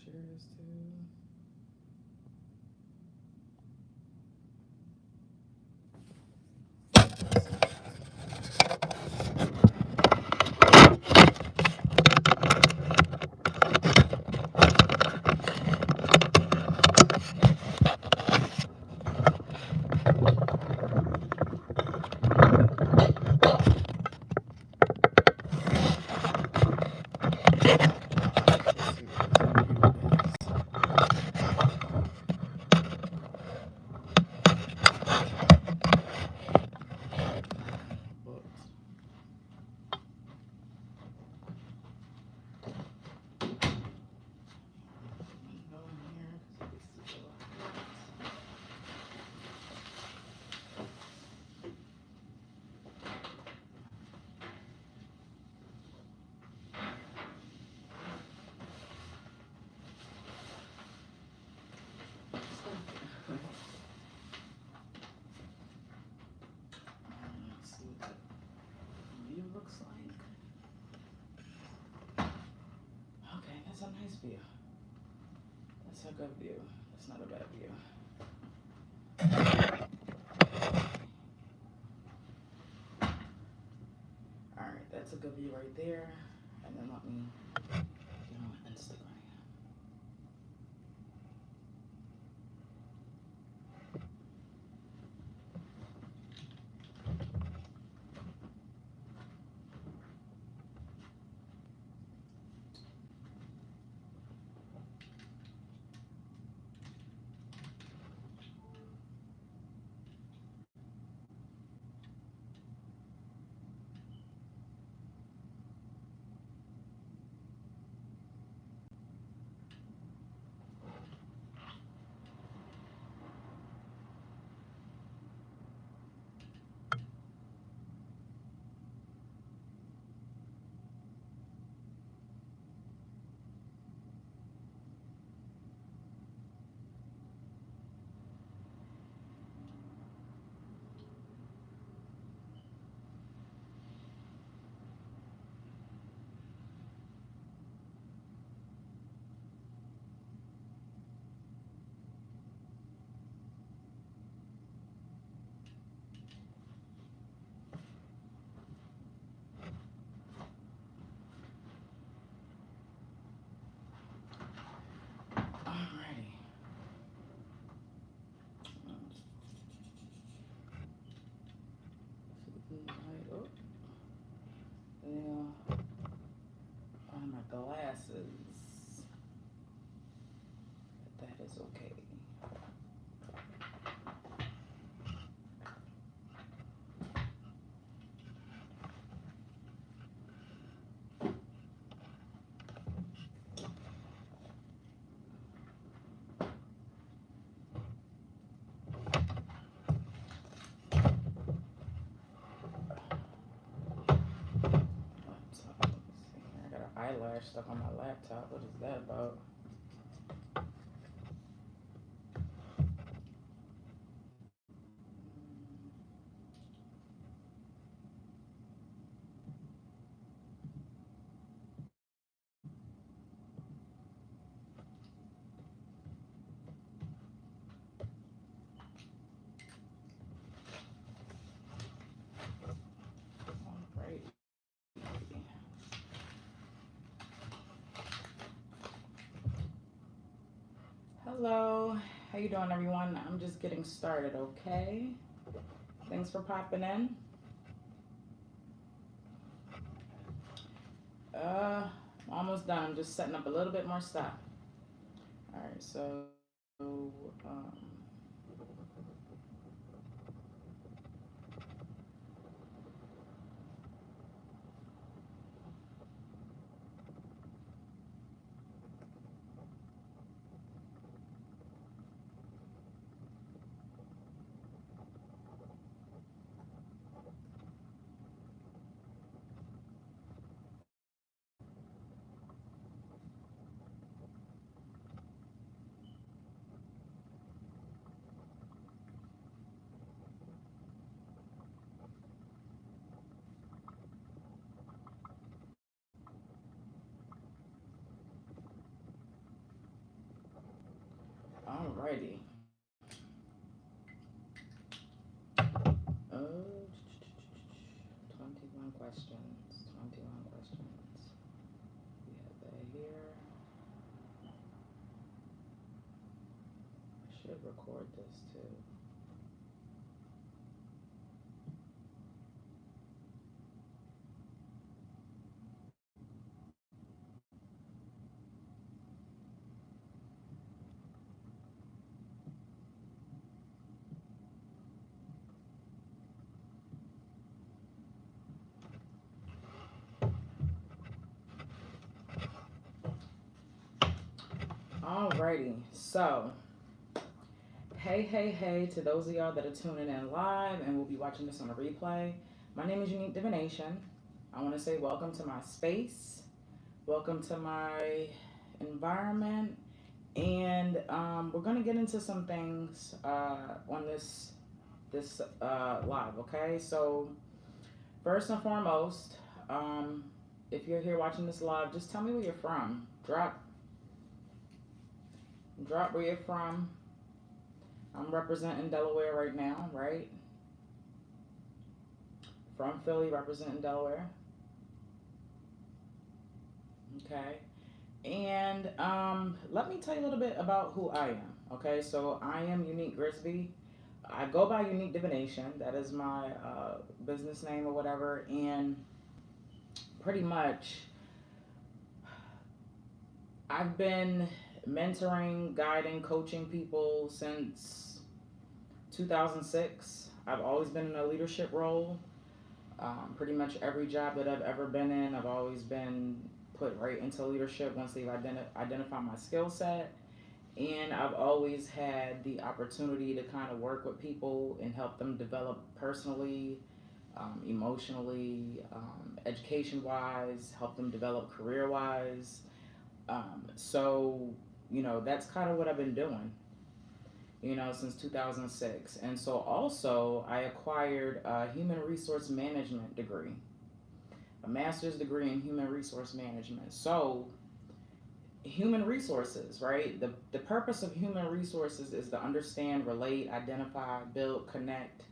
share this too. Looks like. Okay, that's a nice view. That's a good view. That's not a bad view. Alright, that's a good view right there. And then let me get on Instagram. Alrighty. Oh, yeah. On my glasses. But that is okay. Eyelash stuck on my laptop. What is that about? Alright. Hello. How you doing, everyone? I'm just getting started, okay? Thanks for popping in. Almost done. I'm just setting up a little bit more stuff. All right, so Alrighty. Oh, 21 questions. 21 questions. We have that here. I should record this too. Alrighty, so hey to those of y'all that are tuning in live and will be watching this on a replay. My name is Unique Divination. I want to say welcome to my space, welcome to my environment, and we're gonna get into some things on this live. Okay, so first and foremost, if you're here watching this live, just tell me where you're from. Drop where you're from. I'm representing Delaware right now, right? From Philly, representing Delaware. Okay. And let me tell you a little bit about who I am. Okay, so I am Unique Grisby. I go by Unique Divination. That is my business name or whatever. And pretty much, I've been mentoring, guiding, coaching people since 2006. I've always been in a leadership role. Pretty much every job that I've ever been in, I've always been put right into leadership once they've identified my skill set. And I've always had the opportunity to kind of work with people and help them develop personally, emotionally, education-wise, help them develop career-wise. So, that's kind of what I've been doing, since 2006. And so also I acquired a human resource management degree, a master's degree in human resource management. So human resources, right? The purpose of human resources is to understand, relate, identify, build, connect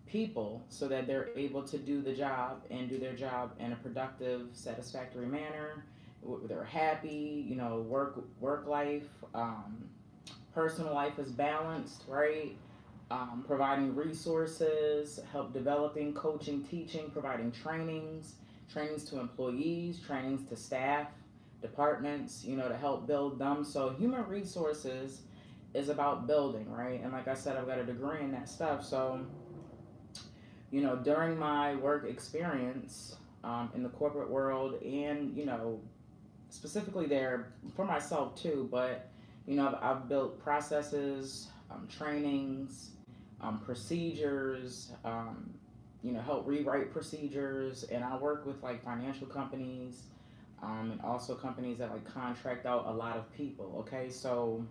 people so that they're able to do the job and do their job in a productive, satisfactory manner. They're happy, work life, personal life is balanced, right? Providing resources, help developing, coaching, teaching, providing trainings to employees, trainings to staff, departments, to help build them. So human resources is about building, right? And like I said, I've got a degree in that stuff. So, during my work experience in the corporate world and, specifically there for myself too, but I've built processes, trainings, procedures, help rewrite procedures, and I work with like financial companies, and also companies that like contract out a lot of people. Okay, so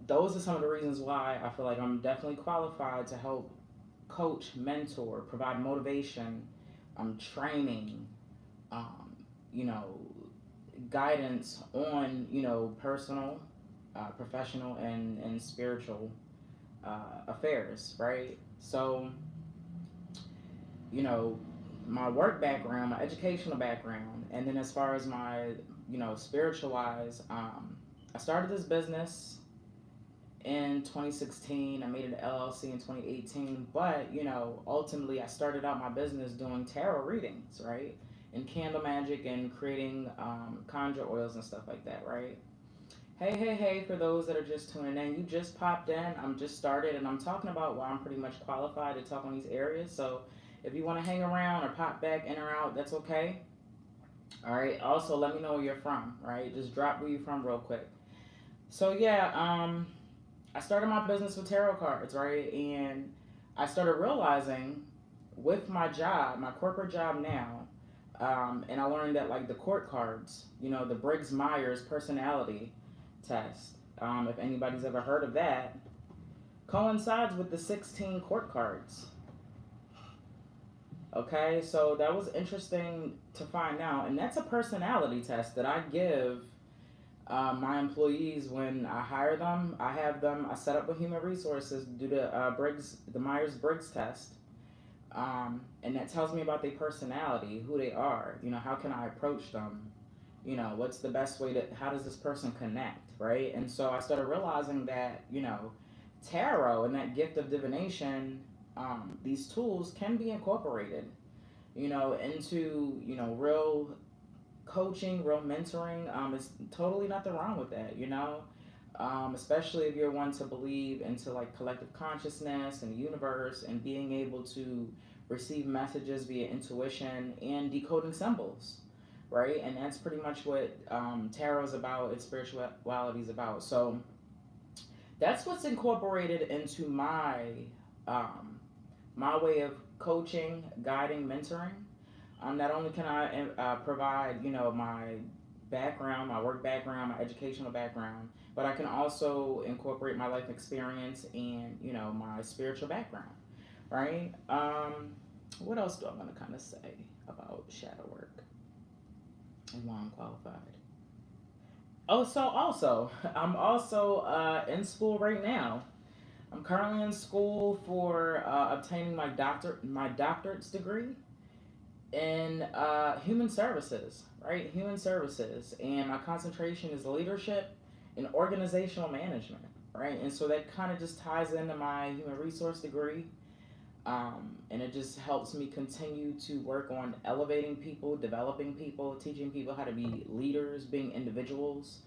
those are some of the reasons why I feel like I'm definitely qualified to help coach, mentor, provide motivation, training, guidance on, personal, professional, and spiritual affairs, right? So, my work background, my educational background, and then as far as my, spiritual wise, I started this business in 2016. I made an LLC in 2018, but ultimately I started out my business doing tarot readings, right, and candle magic and creating conjure oils and stuff like that, right? Hey, for those that are just tuning in, you just popped in, I'm just started, and I'm talking about why I'm pretty much qualified to talk on these areas. So if you want to hang around or pop back in or out, that's okay. All right, also let me know where you're from, right? Just drop where you're from real quick. So yeah, I started my business with tarot cards, right? And I started realizing with my job, my corporate job now, and I learned that like the court cards, the Briggs-Myers personality test, if anybody's ever heard of that, coincides with the 16 court cards. Okay, so that was interesting to find out, and that's a personality test that I give My employees, when I hire them, I set up with human resources, do the Myers-Briggs test, and that tells me about their personality, who they are. How can I approach them? What's the best way to? How does this person connect, right? And so I started realizing that tarot and that gift of divination, these tools can be incorporated, into real coaching, real mentoring. It's totally nothing wrong with that, especially if you're one to believe into like collective consciousness and the universe and being able to receive messages via intuition and decoding symbols, right? And that's pretty much what tarot is about, its spirituality is about. So that's what's incorporated into my way of coaching, guiding, mentoring. Not only can I provide, my background, my work background, my educational background, but I can also incorporate my life experience and, my spiritual background, right? What else do I want to kind of say about shadow work and why I'm qualified? Oh, so also, I'm also in school right now. I'm currently in school for obtaining my doctorate's degree in human services, right? Human services, and my concentration is leadership and organizational management, right? And so that kind of just ties into my human resource degree, and it just helps me continue to work on elevating people, developing people, teaching people how to be leaders, being individuals,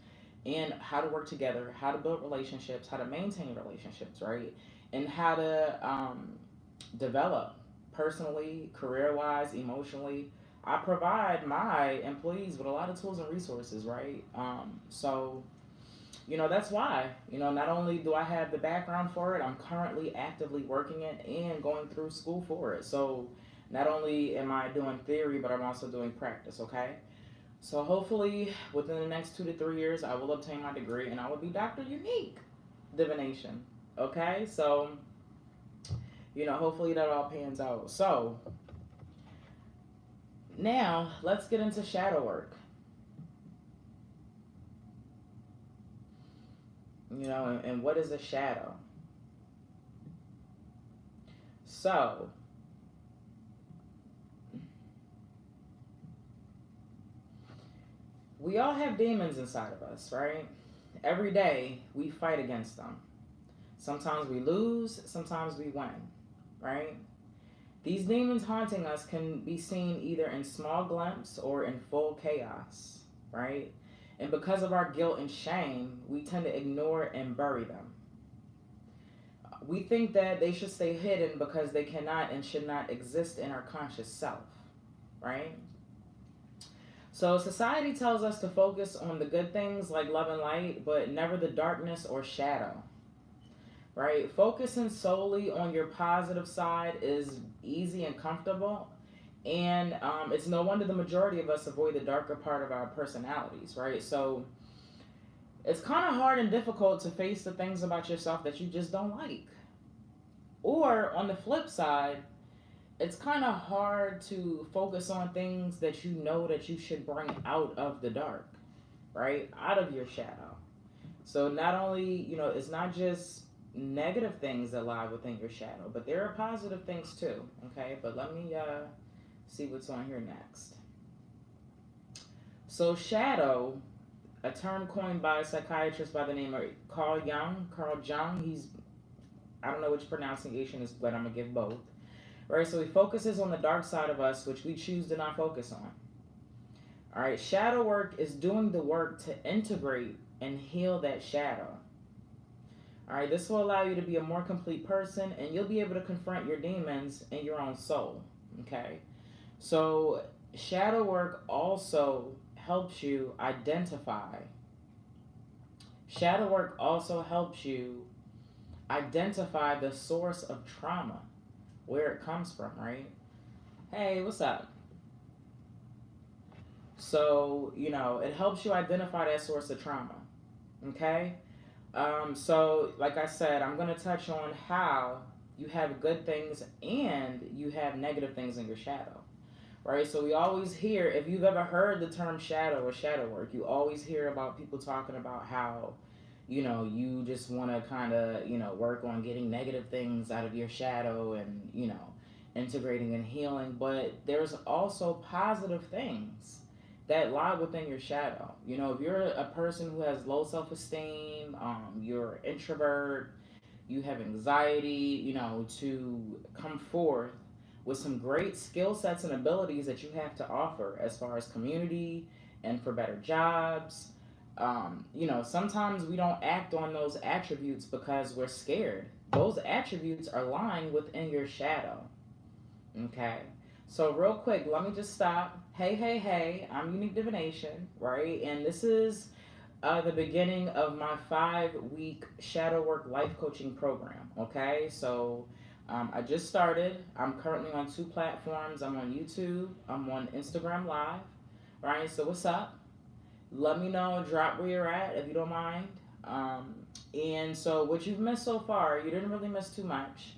and how to work together, how to build relationships, how to maintain relationships, right? And how to develop personally, career wise, emotionally. I provide my employees with a lot of tools and resources, right? So, that's why, not only do I have the background for it, I'm currently actively working it and going through school for it. So, not only am I doing theory, but I'm also doing practice, okay? So, hopefully, within the next 2 to 3 years, I will obtain my degree and I will be Dr. Unique Divination, okay? So, hopefully that all pans out. So, now let's get into shadow work. And what is a shadow? So, we all have demons inside of us, right? Every day we fight against them. Sometimes we lose, sometimes we win, right? These demons haunting us can be seen either in small glimpses or in full chaos, right? And because of our guilt and shame, we tend to ignore and bury them. We think that they should stay hidden because they cannot and should not exist in our conscious self, right? So society tells us to focus on the good things like love and light, but never the darkness or shadow, right? Focusing solely on your positive side is easy and comfortable. And it's no wonder the majority of us avoid the darker part of our personalities, right? So it's kind of hard and difficult to face the things about yourself that you just don't like. Or on the flip side, it's kind of hard to focus on things that you know that you should bring out of the dark, right? Out of your shadow. So not only, it's not just negative things that lie within your shadow, but there are positive things too, okay? But let me see what's on here next. So shadow, a term coined by a psychiatrist by the name of Carl Jung. I don't know which pronunciation is, but I'm gonna give both. Right, so he focuses on the dark side of us, which we choose to not focus on. All right, shadow work is doing the work to integrate and heal that shadow. All right, this will allow you to be a more complete person, and you'll be able to confront your demons in your own soul. Okay, so shadow work also helps you identify. Shadow work also helps you identify the source of trauma, where it comes from, right? Hey, what's up? So, it helps you identify that source of trauma, okay? So, like I said, I'm going to touch on how you have good things and you have negative things in your shadow, right? So we always hear, if you've ever heard the term shadow or shadow work, you always hear about people talking about how, you just want to kind of, work on getting negative things out of your shadow and, integrating and healing. But there's also positive things that lie within your shadow. If you're a person who has low self esteem, you're an introvert, you have anxiety, to come forth with some great skill sets and abilities that you have to offer as far as community and for better jobs. Sometimes we don't act on those attributes because we're scared. Those attributes are lying within your shadow. Okay. So real quick, let me just stop. Hey, hey, hey, I'm Unique Divination, right? And this is the beginning of my 5-week shadow work life coaching program. Okay, so I just started. I'm currently on 2 platforms. I'm on YouTube. I'm on Instagram Live. Right. So what's up? Let me know. Drop where you're at if you don't mind. And so what you've missed so far, you didn't really miss too much.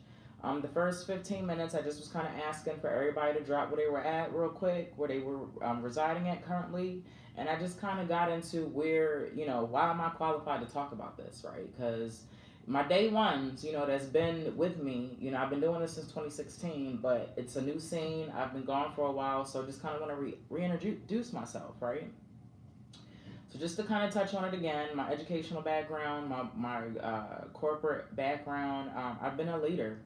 The first 15 minutes, I just was kind of asking for everybody to drop where they were at real quick, where they were residing at currently. And I just kind of got into where, why am I qualified to talk about this, right? Because my day ones, that's been with me, I've been doing this since 2016, but it's a new scene. I've been gone for a while, so just kind of want to reintroduce myself, right? So just to kind of touch on it again, my educational background, my corporate background, I've been a leader.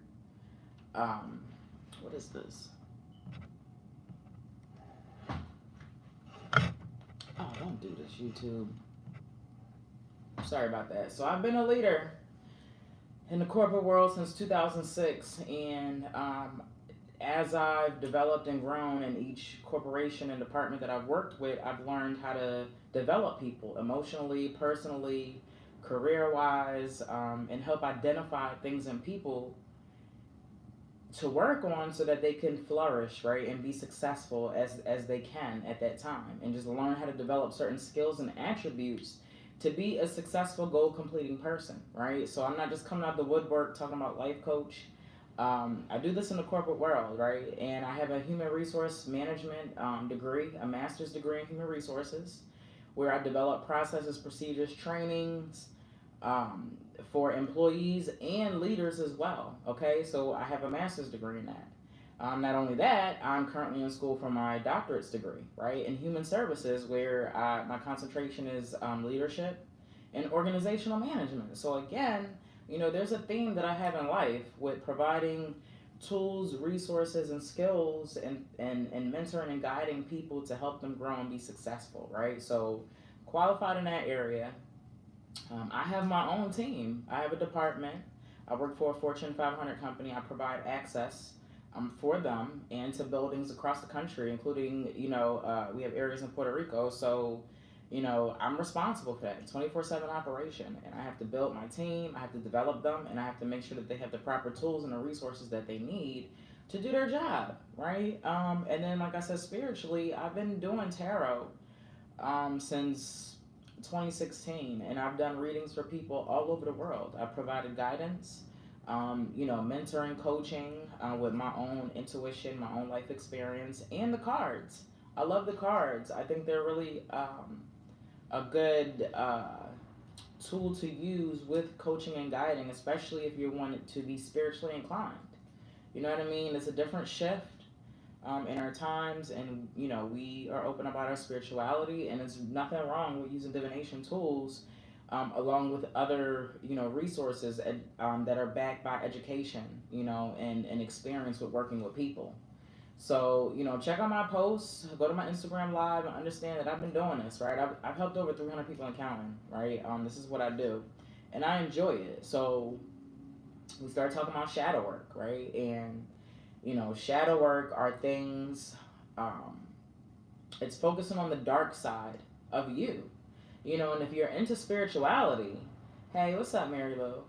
What is this? Oh, don't do this, YouTube. Sorry about that. So I've been a leader in the corporate world since 2006, and as I've developed and grown in each corporation and department that I've worked with, I've learned how to develop people emotionally, personally, career-wise, and help identify things in people to work on so that they can flourish, right, and be successful as they can at that time, and just learn how to develop certain skills and attributes to be a successful goal completing person, right? So I'm not just coming out the woodwork talking about life coach. I do this in the corporate world, right? And I have a human resource management degree, a master's degree in human resources, where I develop processes, procedures, trainings, for employees and leaders as well. Okay, so I have a master's degree in that. Not only that, I'm currently in school for my doctorate's degree, right, in human services, where my concentration is leadership and organizational management. So again, there's a theme that I have in life with providing tools, resources, and skills, and mentoring and guiding people to help them grow and be successful, right? So qualified in that area. I have my own team. I have a department. I work for a Fortune 500 company. I provide access for them and to buildings across the country, including, we have areas in Puerto Rico. So, I'm responsible for that 24/7 operation. And I have to build my team. I have to develop them. And I have to make sure that they have the proper tools and the resources that they need to do their job, right? And then, like I said, spiritually, I've been doing tarot since 2016, and I've done readings for people all over the world. I've provided guidance, mentoring, coaching with my own intuition, my own life experience, and the cards. I love the cards. I think they're really a good tool to use with coaching and guiding, especially if you want it to be spiritually inclined. You know what I mean? It's a different shift in our times, and we are open about our spirituality, and there's nothing wrong with using divination tools along with other resources that are backed by education, and experience with working with people. So check out my posts, go to my Instagram Live, and understand that I've been doing this, right? I've helped over 300 people in counting, right? This is what I do, and I enjoy it. So we started talking about shadow work, right? And shadow work are things, it's focusing on the dark side of you. And if you're into spirituality, hey, what's up, Mary Lou?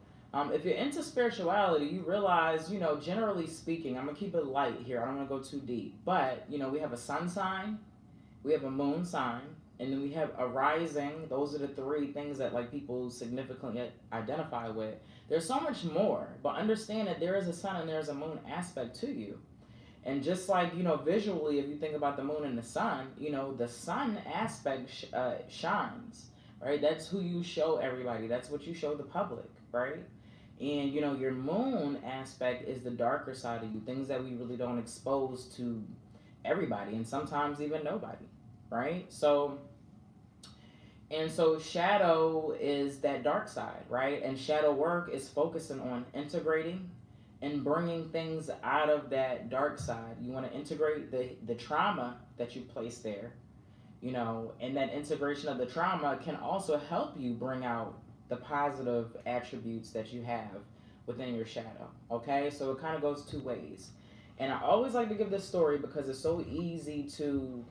If you're into spirituality, you realize, generally speaking, I'm going to keep it light here. I don't want to go too deep. But, we have a sun sign, we have a moon sign, and then we have a rising. Those are the 3 things that, like, people significantly identify with. There's so much more, but understand that there is a sun and there's a moon aspect to you. And just like, you know, visually, if you think about the moon and the sun, you know, the sun aspect shines, right? That's who you show everybody. That's what you show the public, right? And, you know, your moon aspect is the darker side of you, things that we really don't expose to everybody and sometimes even nobody, right? So shadow is that dark side, right? And shadow work is focusing on integrating and bringing things out of that dark side. You want to integrate the trauma that you place there, you know, and that integration of the trauma can also help you bring out the positive attributes that you have within your shadow. Okay, so it kind of goes two ways. And I always like to give this story because it's so easy to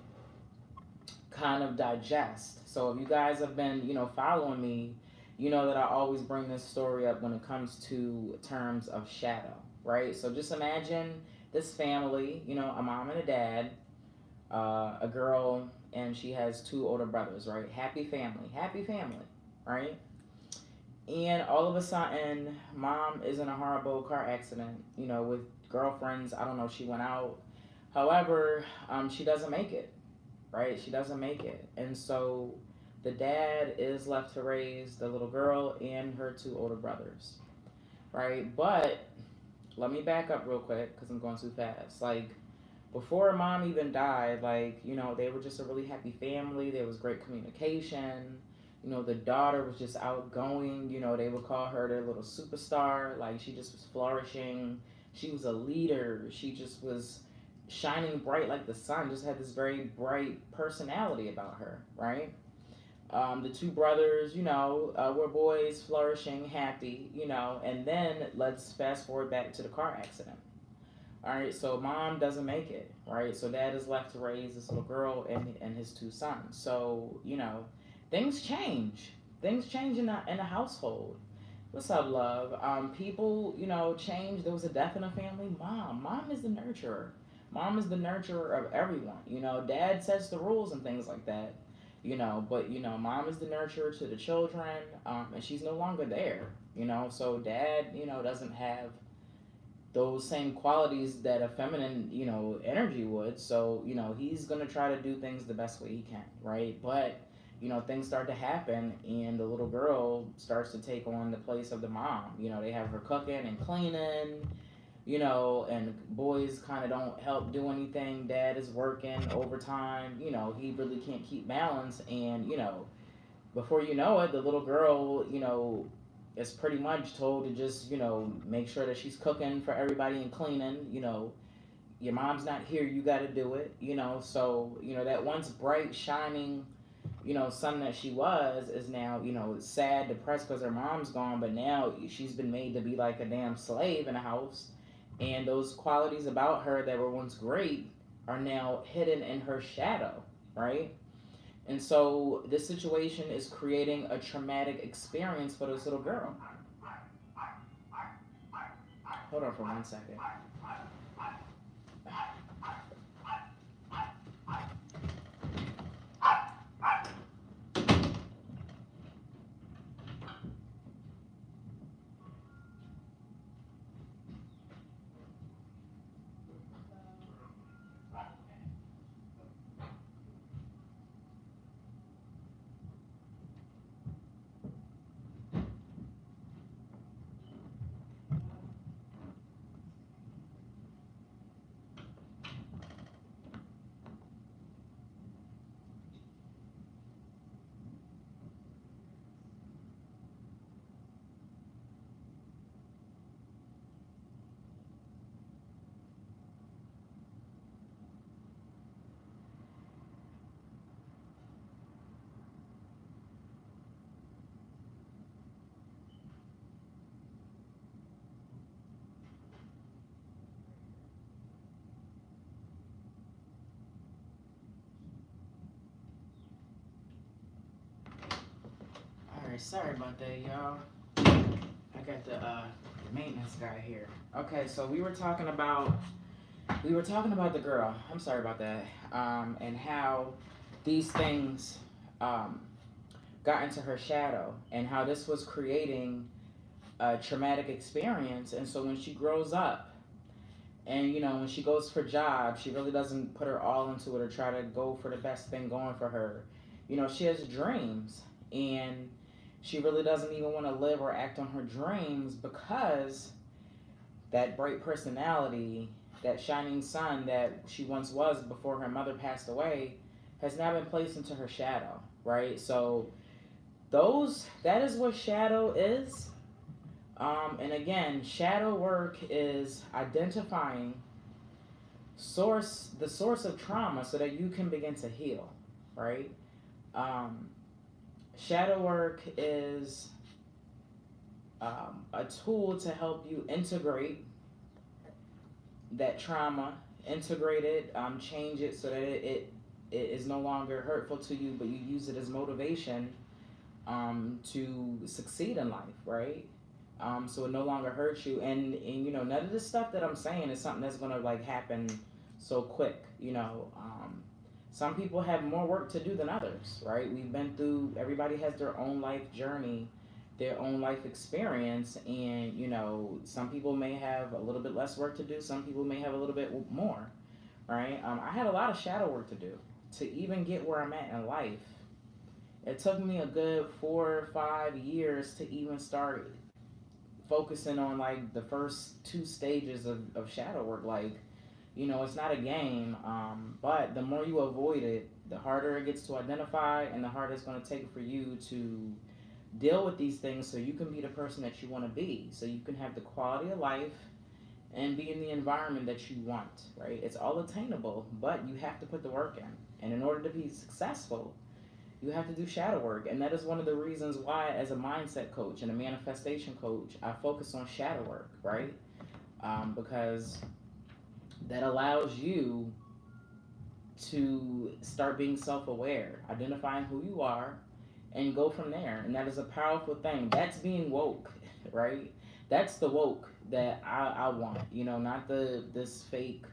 kind of digest. So if you guys have been, you know, following me, you know that I always bring this story up when it comes to terms of shadow, right? So just imagine this family, you know, a mom and a dad, a girl, and she has two older brothers, right? Happy family, right? And all of a sudden, mom is in a horrible car accident, you know, with girlfriends. I don't know, she went out. However, she doesn't make it, right? She doesn't make it. And so the dad is left to raise the little girl and her two older brothers, right? But let me back up real quick because I'm going too fast. Like, before mom even died, like, you know, they were just a really happy family. There was great communication. You know, the daughter was just outgoing. You know, they would call her their little superstar. Like, she just was flourishing. She was a leader. She just was shining bright like the sun. Just had this very bright personality about her, right? The two brothers, you know, were boys, flourishing, happy, you know. And then let's fast forward back to the car accident. All right, so mom doesn't make it, right? So dad is left to raise this little girl and his two sons. So, you know, things change. Things change in the household. What's up, love? People, you know, change. There was a death in a family. Mom is the nurturer. Mom is the nurturer of everyone. You know, dad sets the rules and things like that. You know, but you know, mom is the nurturer to the children, and she's no longer there. You know, so dad, you know, doesn't have those same qualities that a feminine, you know, energy would. So, you know, he's going to try to do things the best way he can, right? But, you know, things start to happen and the little girl starts to take on the place of the mom. You know, they have her cooking and cleaning, you know, and boys kind of don't help do anything. Dad is working overtime. You know, he really can't keep balance. And, you know, before you know it, the little girl, you know, is pretty much told to just, you know, make sure that she's cooking for everybody and cleaning. You know, your mom's not here, you got to do it, you know. So, you know, that once bright, shining, you know, son that she was is now, you know, sad, depressed because her mom's gone, but now she's been made to be like a damn slave in the house. And those qualities about her that were once great are now hidden in her shadow, right? And so this situation is creating a traumatic experience for this little girl. Hold on for 1 second. Alright, sorry about that, y'all. I got the maintenance guy here. Okay, so we were talking about the girl. I'm sorry about that. And how these things got into her shadow and how this was creating a traumatic experience. And so when she grows up And, when she goes for jobs, she really doesn't put her all into it or try to go for the best thing going for her. She has dreams, and she really doesn't even want to live or act on her dreams because that bright personality, that shining sun that she once was before her mother passed away, has now been placed into her shadow, right? So that is what shadow is. And again, shadow work is identifying the source of trauma so that you can begin to heal, right? Um, Shadow work is a tool to help you integrate that trauma, integrate it, change it so that it is no longer hurtful to you, but you use it as motivation to succeed in life, right? So it no longer hurts you, and none of this stuff that I'm saying is something that's gonna like happen so quick. Some people have more work to do than others, right? We've been through. Everybody has their own life journey, their own life experience, and some people may have a little bit less work to do. Some people may have a little bit more, right? I had a lot of shadow work to do to even get where I'm at in life. It took me a good 4 or 5 years to even start focusing on like the first two stages of shadow work. Like, it's not a game, but the more you avoid it, the harder it gets to identify, and the harder it's going to take for you to deal with these things so you can be the person that you want to be, so you can have the quality of life and be in the environment that you want, right? It's all attainable, but you have to put the work in. And in order to be successful, you have to do shadow work. And that is one of the reasons why, as a mindset coach and a manifestation coach, I focus on shadow work, right? Because that allows you to start being self-aware, identifying who you are, and go from there. And that is a powerful thing. That's being woke, right? That's the woke that I want. Not this fake,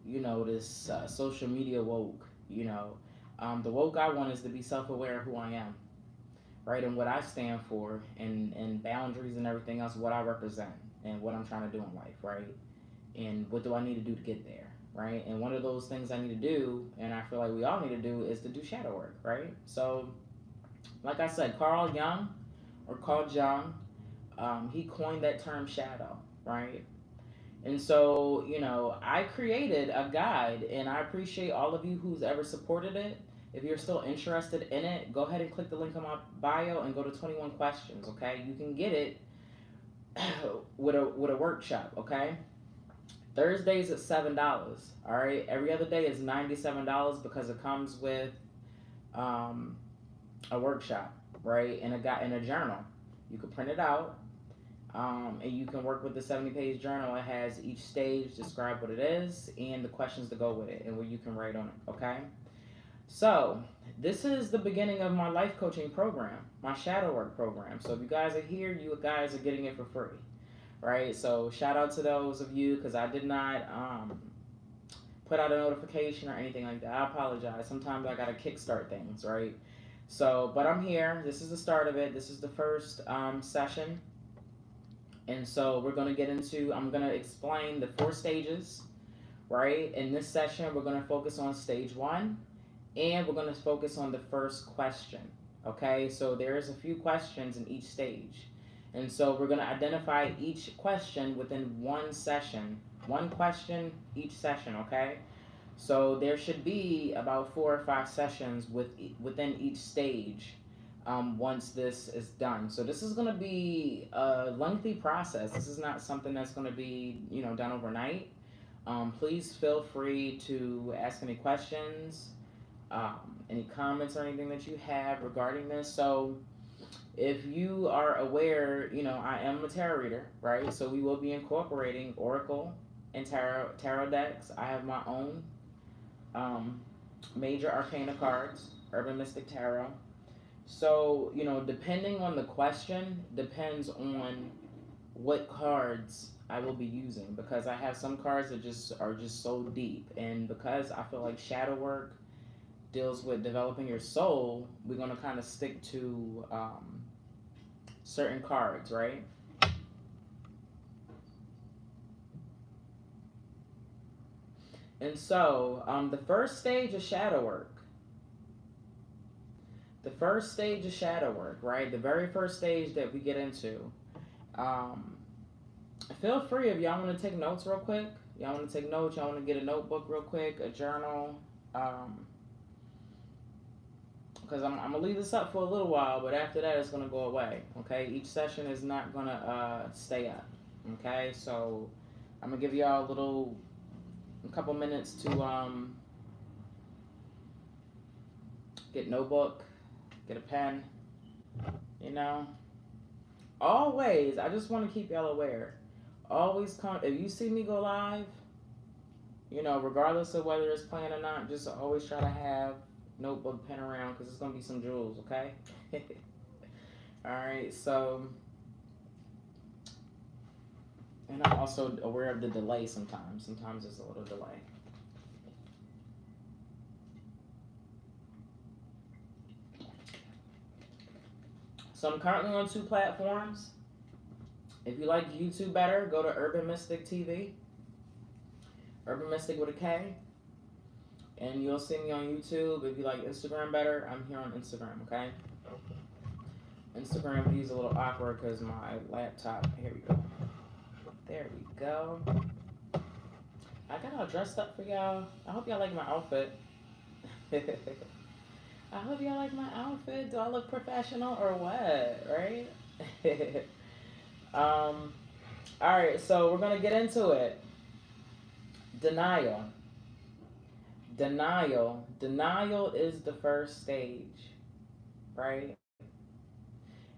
this social media woke. The woke I want is to be self-aware of who I am, right, and what I stand for, and boundaries and everything else, what I represent, and what I'm trying to do in life, right? And what do I need to do to get there, right? And one of those things I need to do, and I feel like we all need to do, is to do shadow work, right? So, like I said, Carl Jung, he coined that term shadow, right? And so, I created a guide, and I appreciate all of you who's ever supported it. If you're still interested in it, go ahead and click the link on my bio and go to 21 questions, okay? You can get it with a workshop, okay? Thursdays at $7, all right? Every other day is $97 because it comes with a workshop, right? And a journal. You can print it out, and you can work with the 70-page journal. It has each stage, describe what it is, and the questions to go with it, and where you can write on it, okay? So, this is the beginning of my life coaching program, my shadow work program. So, if you guys are here, you guys are getting it for free, right? So, shout out to those of you, because I did not put out a notification or anything like that. I apologize. Sometimes I got to kickstart things, right? So, but I'm here. This is the start of it. This is the first session. And so I'm going to explain the 4 stages, right? In this session, we're going to focus on stage 1, and we're going to focus on the first question, okay? So there's a few questions in each stage. And so we're going to identify each question within one session, one question each session, okay? So there should be about 4 or 5 sessions within each stage once this is done. So this is going to be a lengthy process. This is not something that's going to be, done overnight. Please feel free to ask any questions, any comments or anything that you have regarding this. So if you are aware, I am a tarot reader, right? So we will be incorporating Oracle and tarot decks. I have my own major arcana cards, Urban Mystic Tarot. So, depending on the question, depends on what cards I will be using, because I have some cards that are just so deep, and because I feel like shadow work deals with developing your soul, we're going to kind of stick to certain cards, right? And so, the first stage of shadow work, right? The very first stage that we get into. Um, Feel free if y'all want to take notes real quick. Y'all want to take notes. Y'all want to get a notebook real quick, a journal. Because I'm gonna leave this up for a little while, but after that it's gonna go away. Okay, each session is not gonna stay up. Okay, so I'm gonna give y'all a couple minutes to get a notebook, get a pen. You know, always. I just want to keep y'all aware. Always come if you see me go live. You know, regardless of whether it's planned or not, just always try to have notebook, pen around because it's gonna be some jewels. Okay. All right. So. And I'm also aware of the delay sometimes. Sometimes there's a little delay. So I'm currently on 2 platforms. If you like YouTube better, go to Urban Mystic TV. Urban Mystic with a K. And you'll see me on YouTube. If you like Instagram better, I'm here on Instagram, okay? Instagram view is a little awkward because my laptop, here we go. There we go. I got all dressed up for y'all. I hope y'all like my outfit. I hope y'all like my outfit. Do I look professional or what? Right? Alright, so we're gonna get into it. Denial. Denial is the first stage, right?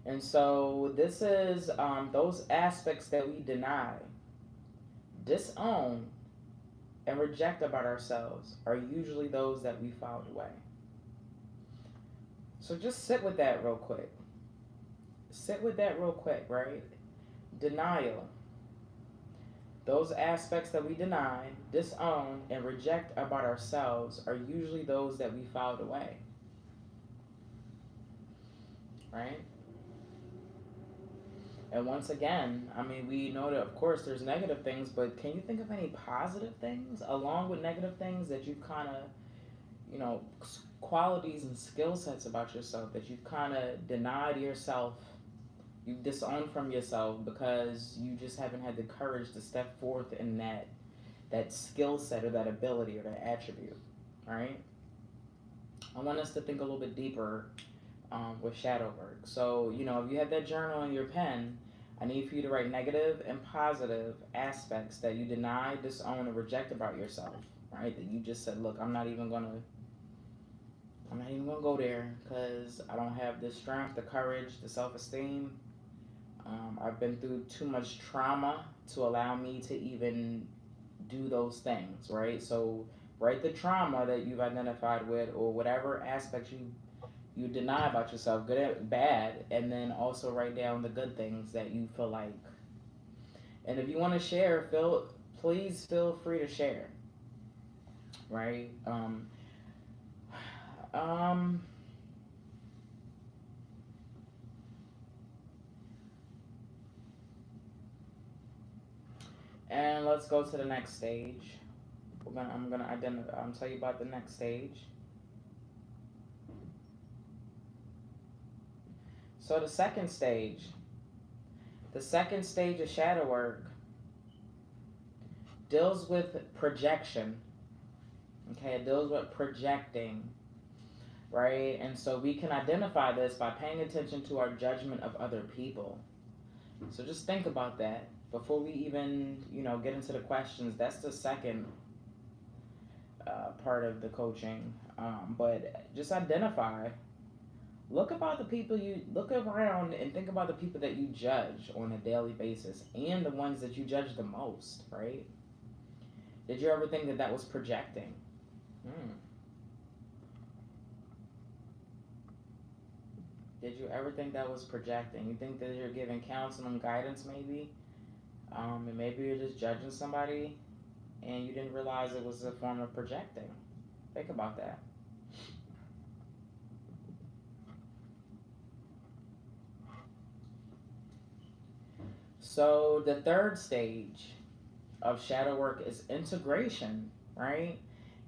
And so this is those aspects that we deny, disown, and reject about ourselves are usually those that we filed away. So just sit with that real quick. Right? Denial. Those aspects that we deny, disown, and reject about ourselves are usually those that we filed away. Right? And once again, I mean, we know that, of course, there's negative things, but can you think of any positive things along with negative things that you've kind of, you know, qualities and skill sets about yourself that you've kind of denied yourself, you've disowned from yourself because you just haven't had the courage to step forth in that skill set or that ability or that attribute, right? I want us to think a little bit deeper with shadow work. So, you know, if you have that journal and your pen, I need for you to write negative and positive aspects that you deny, disown, or reject about yourself, right? That you just said, look, I'm not even gonna go there because I don't have the strength, the courage, the self-esteem. I've been through too much trauma to allow me to even do those things, right? So write the trauma that you've identified with or whatever aspects you deny about yourself, good or bad, and then also write down the good things that you feel like. And if you want to share, please feel free to share, right? And let's go to the next stage. I'm gonna tell you about the next stage. So the second stage of shadow work deals with projection. Okay, it deals with projecting, right? And so we can identify this by paying attention to our judgment of other people. So just think about that before we even, you know, get into the questions. That's the second part of the coaching. But just identify. Look around and think about the people that you judge on a daily basis and the ones that you judge the most, right? Did you ever think that was projecting? Did you ever think that was projecting? You think that you're giving counsel and guidance maybe? And maybe you're just judging somebody and you didn't realize it was a form of projecting. Think about that. So the third stage of shadow work is integration, right?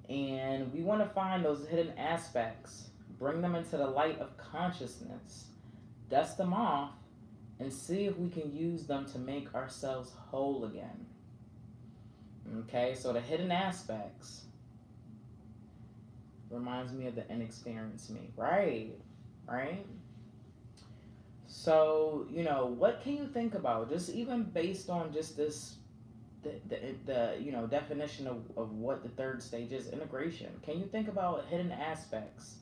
And we want to find those hidden aspects, bring them into the light of consciousness, dust them off, and see if we can use them to make ourselves whole again. Okay, so the hidden aspects reminds me of the inexperienced me, right? Right? So, what can you think about? Just even based on just this, the definition of what the third stage is, integration. Can you think about hidden aspects?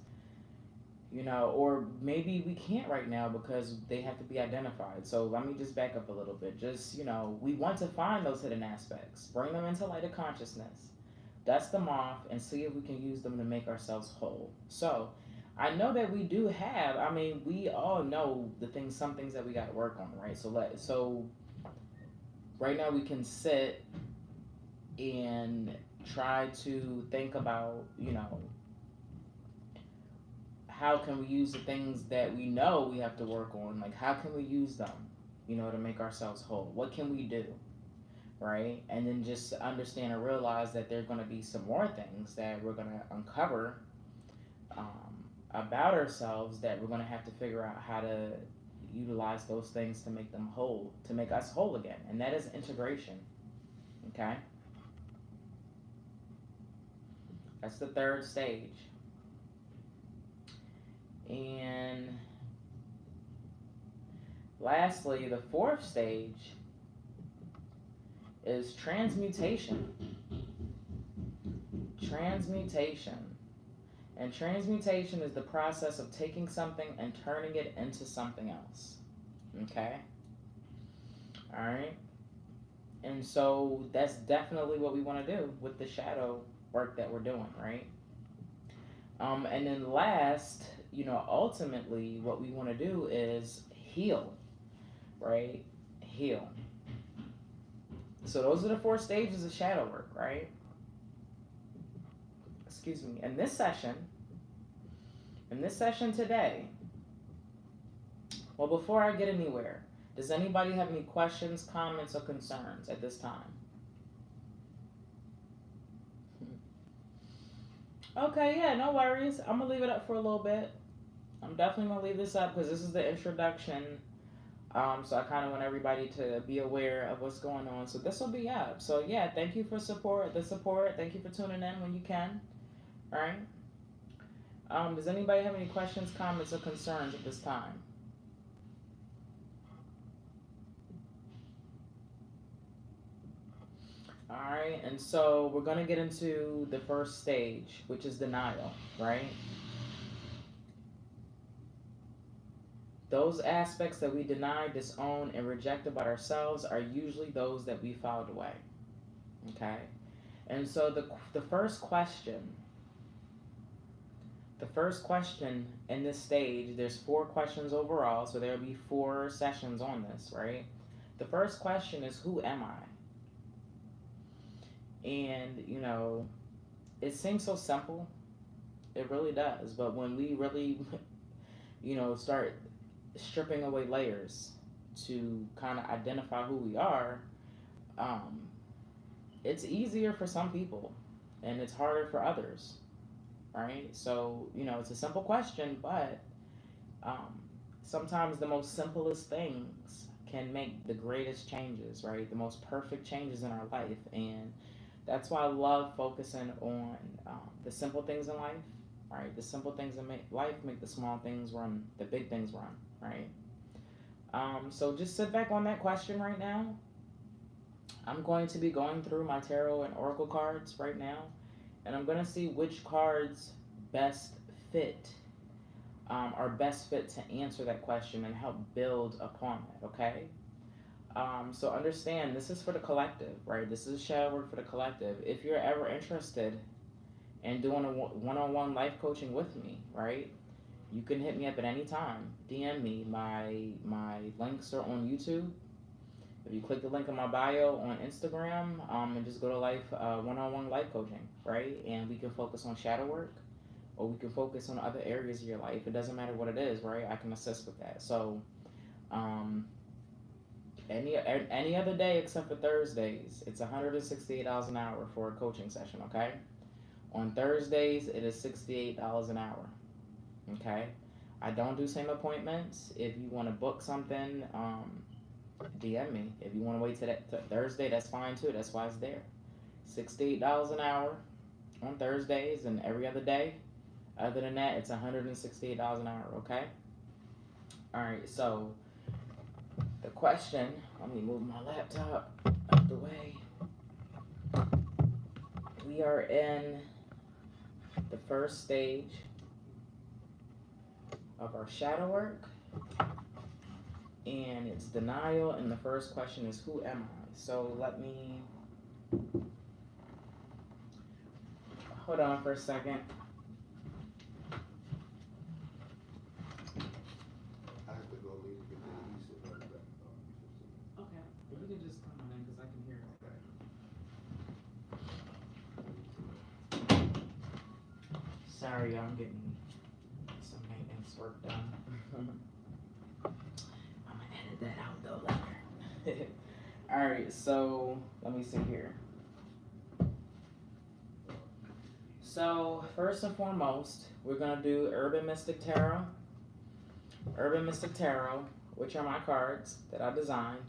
Or maybe we can't right now because they have to be identified. So let me just back up a little bit. Just, we want to find those hidden aspects, bring them into light of consciousness, dust them off, and see if we can use them to make ourselves whole. So I know that we do have, we all know some things that we got to work on, right? So right now we can sit and try to think about, how can we use the things that we know we have to work on? Like, how can we use them, to make ourselves whole? What can we do, right? And then just understand and realize that there are going to be some more things that we're going to uncover about ourselves that we're going to have to figure out how to utilize those things to make them whole, to make us whole again. And that is integration, okay? That's the third stage. And lastly, the fourth stage is transmutation. Transmutation. And transmutation is the process of taking something and turning it into something else. Okay? All right? And so that's definitely what we want to do with the shadow work that we're doing, right? And then last, ultimately what we want to do is heal, right? Heal. So those are the 4 stages of shadow work, right? Excuse me. In this session today, well, before I get anywhere, does anybody have any questions, comments, or concerns at this time? Okay, yeah, no worries. I'm going to leave it up for a little bit. I'm definitely going to leave this up because this is the introduction. So I kind of want everybody to be aware of what's going on. So this will be up. So yeah, thank you for the support. Thank you for tuning in when you can. All right. Does anybody have any questions, comments, or concerns at this time? All right, and so we're going to get into the first stage, which is denial, right? Those aspects that we deny, disown, and reject about ourselves are usually those that we filed away, okay? And so the first question in this stage, there's 4 questions overall, so there'll be 4 sessions on this, right? The first question is, who am I? And, it seems so simple. It really does. But when we really, start stripping away layers to kind of identify who we are, it's easier for some people and it's harder for others, right? So, it's a simple question, but sometimes the most simplest things can make the greatest changes, right? The most perfect changes in our life. And that's why I love focusing on the simple things in life, right? The simple things in life make the small things run, the big things run, right? So just sit back on that question right now. I'm going to be going through my tarot and oracle cards right now, and I'm going to see which cards best fit, are best fit to answer that question and help build upon it, okay? So understand, this is for the collective, right? This is shadow work for the collective. If you're ever interested in doing a one-on-one life coaching with me, right? You can hit me up at any time. DM me. My links are on YouTube. If you click the link in my bio on Instagram, and just go to one-on-one life coaching, right? And we can focus on shadow work, or we can focus on other areas of your life. It doesn't matter what it is, right? I can assist with that. So, Any other day except for Thursdays, it's $168 an hour for a coaching session. Okay. On Thursdays, it is $68 an hour. Okay. I don't do same appointments. If you want to book something, DM me. If you want to wait till Thursday, that's fine too. That's why it's there. $68 an hour on Thursdays and every other day. Other than that, it's $168 an hour. Okay. All right. So the question. Let me move my laptop out the way. We are in the first stage of our shadow work, and it's denial, and the first question is, who am I? So let me hold on for a second. I have to go leave and get the back. Okay, you can just come on in because I can hear it. Sorry, I'm getting some maintenance work done. I'm gonna edit that out though later. Alright, so let me see here. So first and foremost, we're gonna do Urban Mystic Tarot. Urban Mystic Tarot, which are my cards that I designed.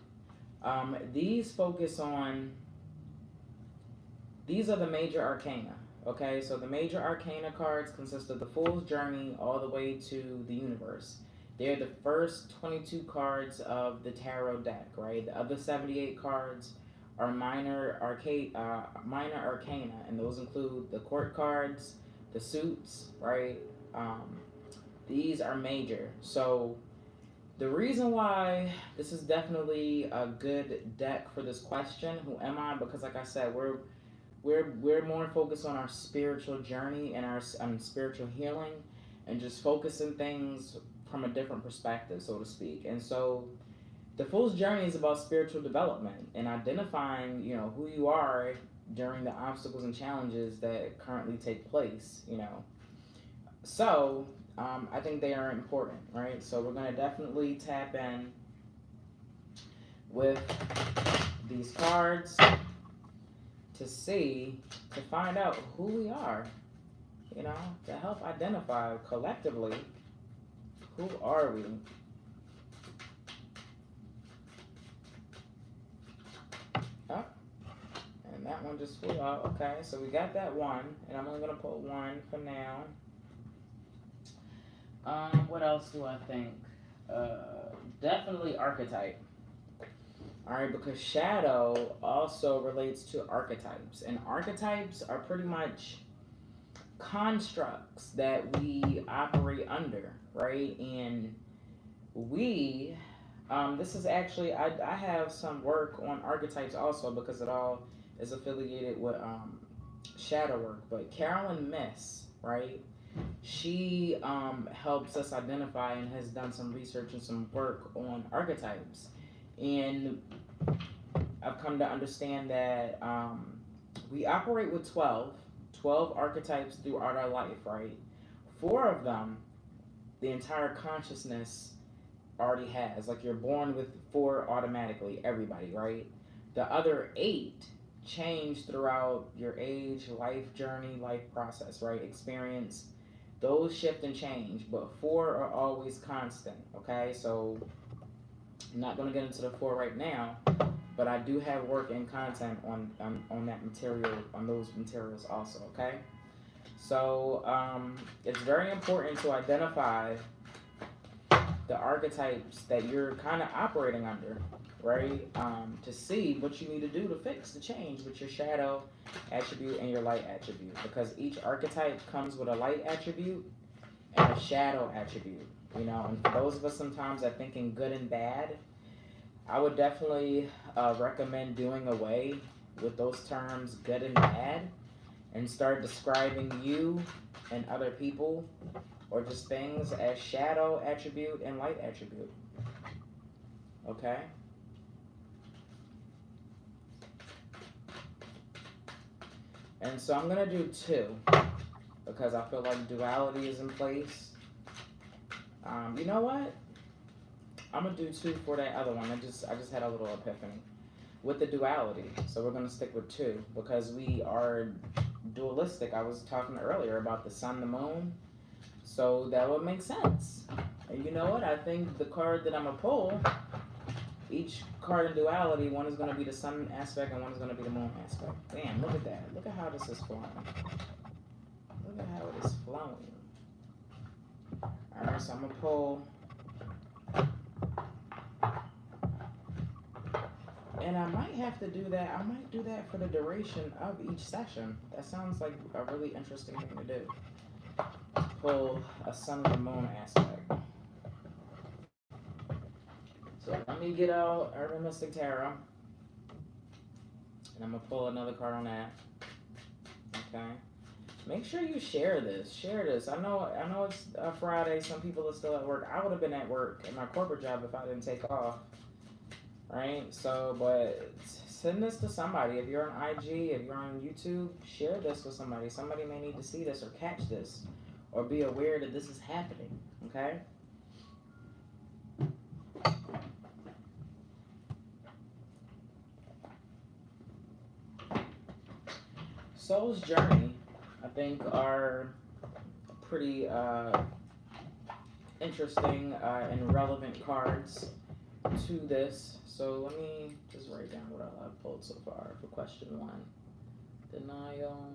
These focus on, these are the major arcana. Okay, so the major arcana cards consist of the Fool's Journey all the way to the Universe. They're the first 22 cards of the tarot deck, right? The other 78 cards are minor arcana, and those include the court cards, the suits, right? These are major. So the reason why this is definitely a good deck for this question, who am I? Because like I said, we're more focused on our spiritual journey and our spiritual healing, and just focusing things from a different perspective, so to speak. And so the Fool's Journey is about spiritual development and identifying, who you are during the obstacles and challenges that currently take place, So I think they are important, right? So we're going to definitely tap in with these cards to find out who we are, to help identify collectively, who are we? Oh, and that one just flew out. Okay, so we got that one, and I'm only going to put one for now. What else do I think? Definitely archetype. Alright, because shadow also relates to archetypes. And archetypes are pretty much constructs that we operate under, right? And this is actually, I have some work on archetypes also, because it all is affiliated with shadow work. But Carolyn Miss, right? She helps us identify and has done some research and some work on archetypes. And I've come to understand that we operate with 12 archetypes throughout our life, right? 4 of them, the entire consciousness already has. Like, you're born with 4 automatically, everybody, right? The other 8 change throughout your age, life journey, life process, right? Experience. Those shift and change, but 4 are always constant, okay? So I'm not going to get into the 4 right now, but I do have work and content on that material, on those materials also, okay? So it's very important to identify the archetypes that you're kind of operating under, right? To see what you need to do to fix the change with your shadow attribute and your light attribute, because each archetype comes with a light attribute and a shadow attribute, and for those of us sometimes that thinking good and bad, I would definitely recommend doing away with those terms good and bad and start describing you and other people or just things as shadow attribute and light attribute. Okay? And so I'm going to do 2 because I feel like duality is in place. You know what? I'm gonna do 2 for that other one. I just had a little epiphany with the duality. So we're gonna stick with 2 because we are dualistic. I was talking earlier about the sun, the moon. So that would make sense. And you know what? I think the card that I'm gonna pull, each card in duality, one is gonna be the sun aspect and one is gonna be the moon aspect. Damn, look at that. Look at how this is flowing. Look at how it is flowing. Alright, so I'm gonna pull. And I might have to do that. I might do that for the duration of each session. That sounds like a really interesting thing to do. Pull a sun and moon aspect. So let me get out Urban Mystic Tarot. And I'm going to pull another card on that. Okay. Make sure you share this. Share this. I know it's a Friday. Some people are still at work. I would have been at work at my corporate job if I didn't take off. Right? So, but send this to somebody. If you're on IG, if you're on YouTube, share this with somebody. Somebody may need to see this or catch this or be aware that this is happening. Okay? Soul's Journey, I think, are pretty interesting and relevant cards to this. So let me just write down what I've pulled so far for question 1. Denial.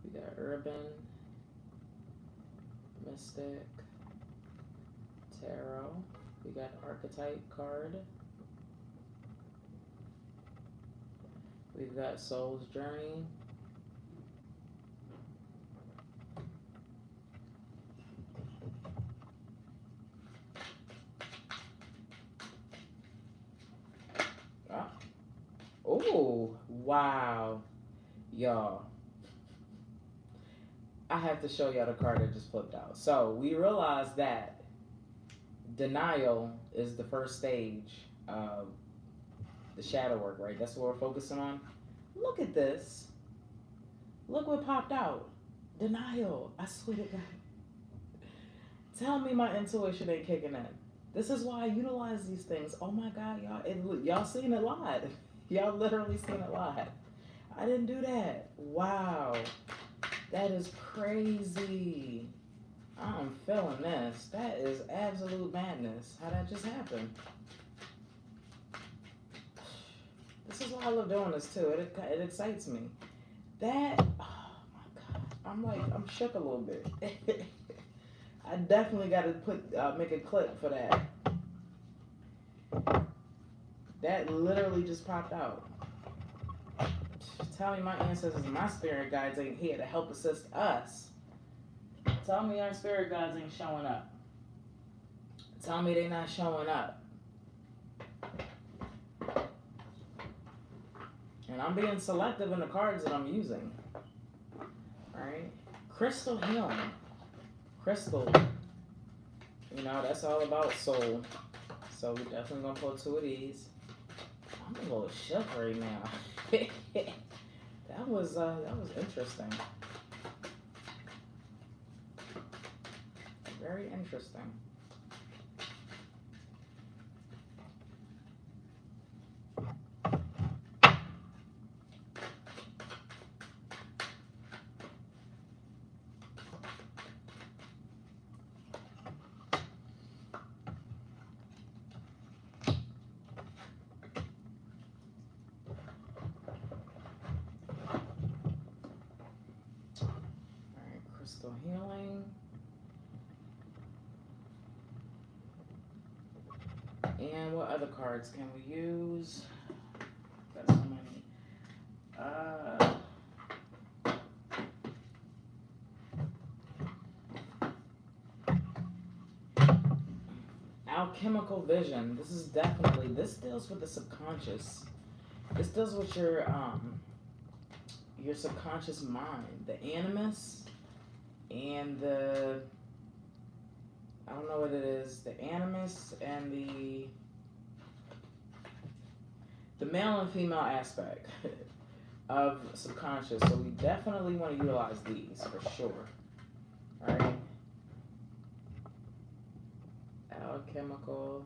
We got Urban, Mystic, Tarot. We got Archetype card. We've got Soul's Journey. Oh, wow. Y'all, I have to show y'all the card that just flipped out. So we realized that denial is the first stage of the shadow work, right? That's what we're focusing on. Look at this. Look what popped out. Denial. I swear to God. Tell me my intuition ain't kicking in. This is why I utilize these things. Oh my God, y'all. Y'all seen it live. Y'all literally seen it live. I didn't do that. Wow. That is crazy. I'm feeling this. That is absolute madness. How that just happened. This is why I love doing this too. It excites me. That, oh my God. I'm shook a little bit. I definitely got to make a clip for that. That literally just popped out. Tell me my ancestors and my spirit guides ain't here to help assist us. Tell me our spirit guides ain't showing up. Tell me they not showing up. And I'm being selective in the cards that I'm using. Alright? Crystal healing. Crystal. You know, that's all about soul. So we're definitely gonna pull 2 of these. I'm a little shook right now. That was interesting. Very interesting. Crystal healing. And what other cards can we use? Got so many. Alchemical vision. This deals with the subconscious. This deals with your subconscious mind, the animus and the, I don't know what it is, the animus and the male and female aspect of subconscious. So we definitely want to utilize these for sure. All right. Alchemical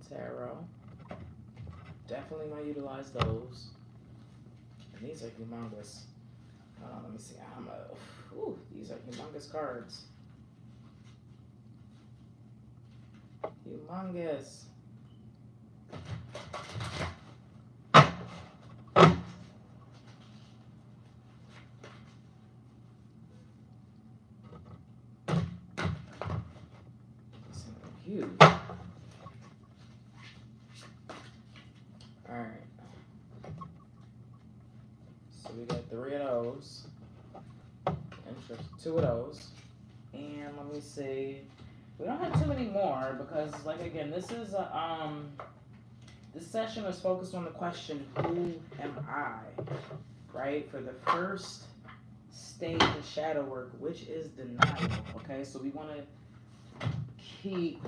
Tarot. Definitely might utilize those. And these are humongous. Hold on, let me see. Ooh, these are humongous cards. Humongous. Huge. Alright. So we got 3 of those. Interest, 2 of those. And let me see. We don't have too many more because, like, again, this is a, this session is focused on the question, who am I? Right? For the first stage of shadow work, which is denial. Okay, so we want to keep,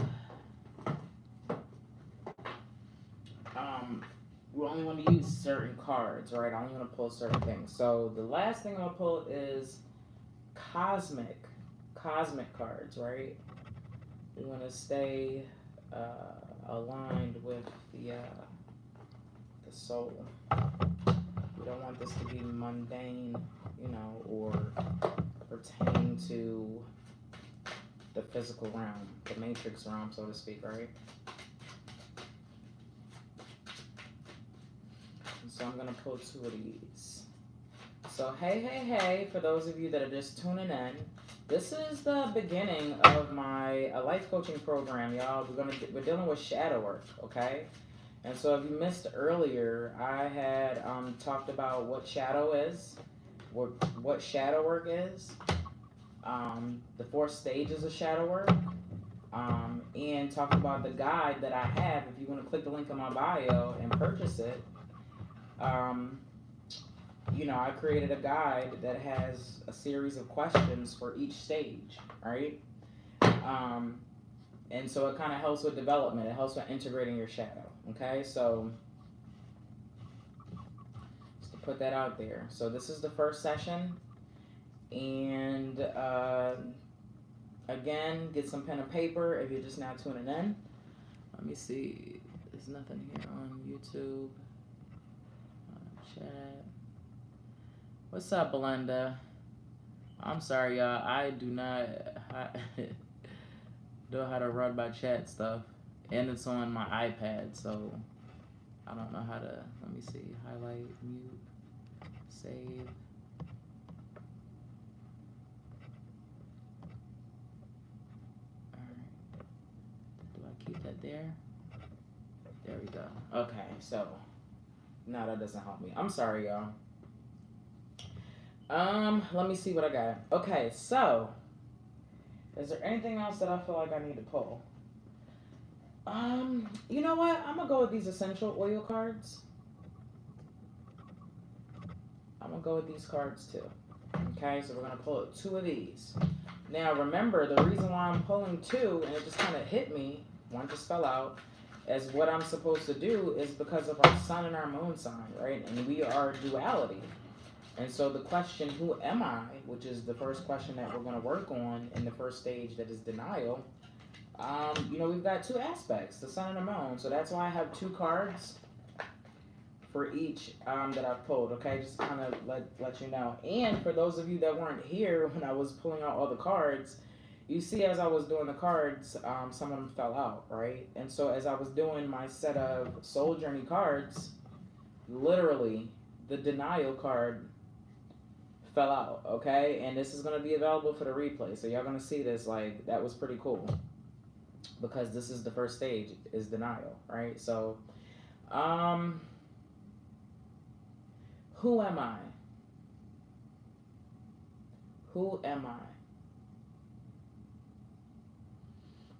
we only want to use certain cards, right? I only want to pull certain things. So the last thing I'll pull is cosmic cards, right? We want to stay aligned with the soul. We don't want this to be mundane, you know, or pertain to the physical realm, the matrix realm, so to speak, right? And so I'm going to pull 2 of these. So hey, for those of you that are just tuning in, this is the beginning of my life coaching program, y'all. We're dealing with shadow work, okay? And so if you missed earlier, I had talked about what shadow is, what shadow work is, the 4 stages of shadow work, and talked about the guide that I have. If you want to click the link in my bio and purchase it, you know, I created a guide that has a series of questions for each stage, right? And so it kind of helps with development. It helps with integrating your shadow, okay? So just to put that out there. So this is the first session. And again, get some pen and paper if you're just now tuning in. Let me see. There's nothing here on YouTube. Chat. What's up, Belinda? I'm sorry, y'all. I do not know how to run my chat stuff. And it's on my iPad, so I don't know how to. Let me see. Highlight, mute, save. Alright. Do I keep that there? There we go. Okay, so. No, that doesn't help me. I'm sorry, y'all. Let me see what I got. Okay, so is there anything else that I feel like I need to pull? You know what? I'm gonna go with these essential oil cards. I'm gonna go with these cards too. Okay, so we're gonna pull 2 of these. Now remember, the reason why I'm pulling 2, and it just kind of hit me, one just fell out, as what I'm supposed to do is because of our sun and our moon sign, right? And we are duality. And so the question, who am I, which is the first question that we're going to work on in the first stage, that is denial, you know, we've got 2 aspects, the sun and the moon. So that's why I have 2 cards for each that I've pulled, okay? Just kind of let you know. And for those of you that weren't here when I was pulling out all the cards, you see as I was doing the cards, some of them fell out, right? And so as I was doing my set of soul journey cards, literally the denial card fell out, okay? And this is going to be available for the replay, so y'all going to see this. Like, that was pretty cool because this is the first stage, is denial, right? So who am I? Who am I?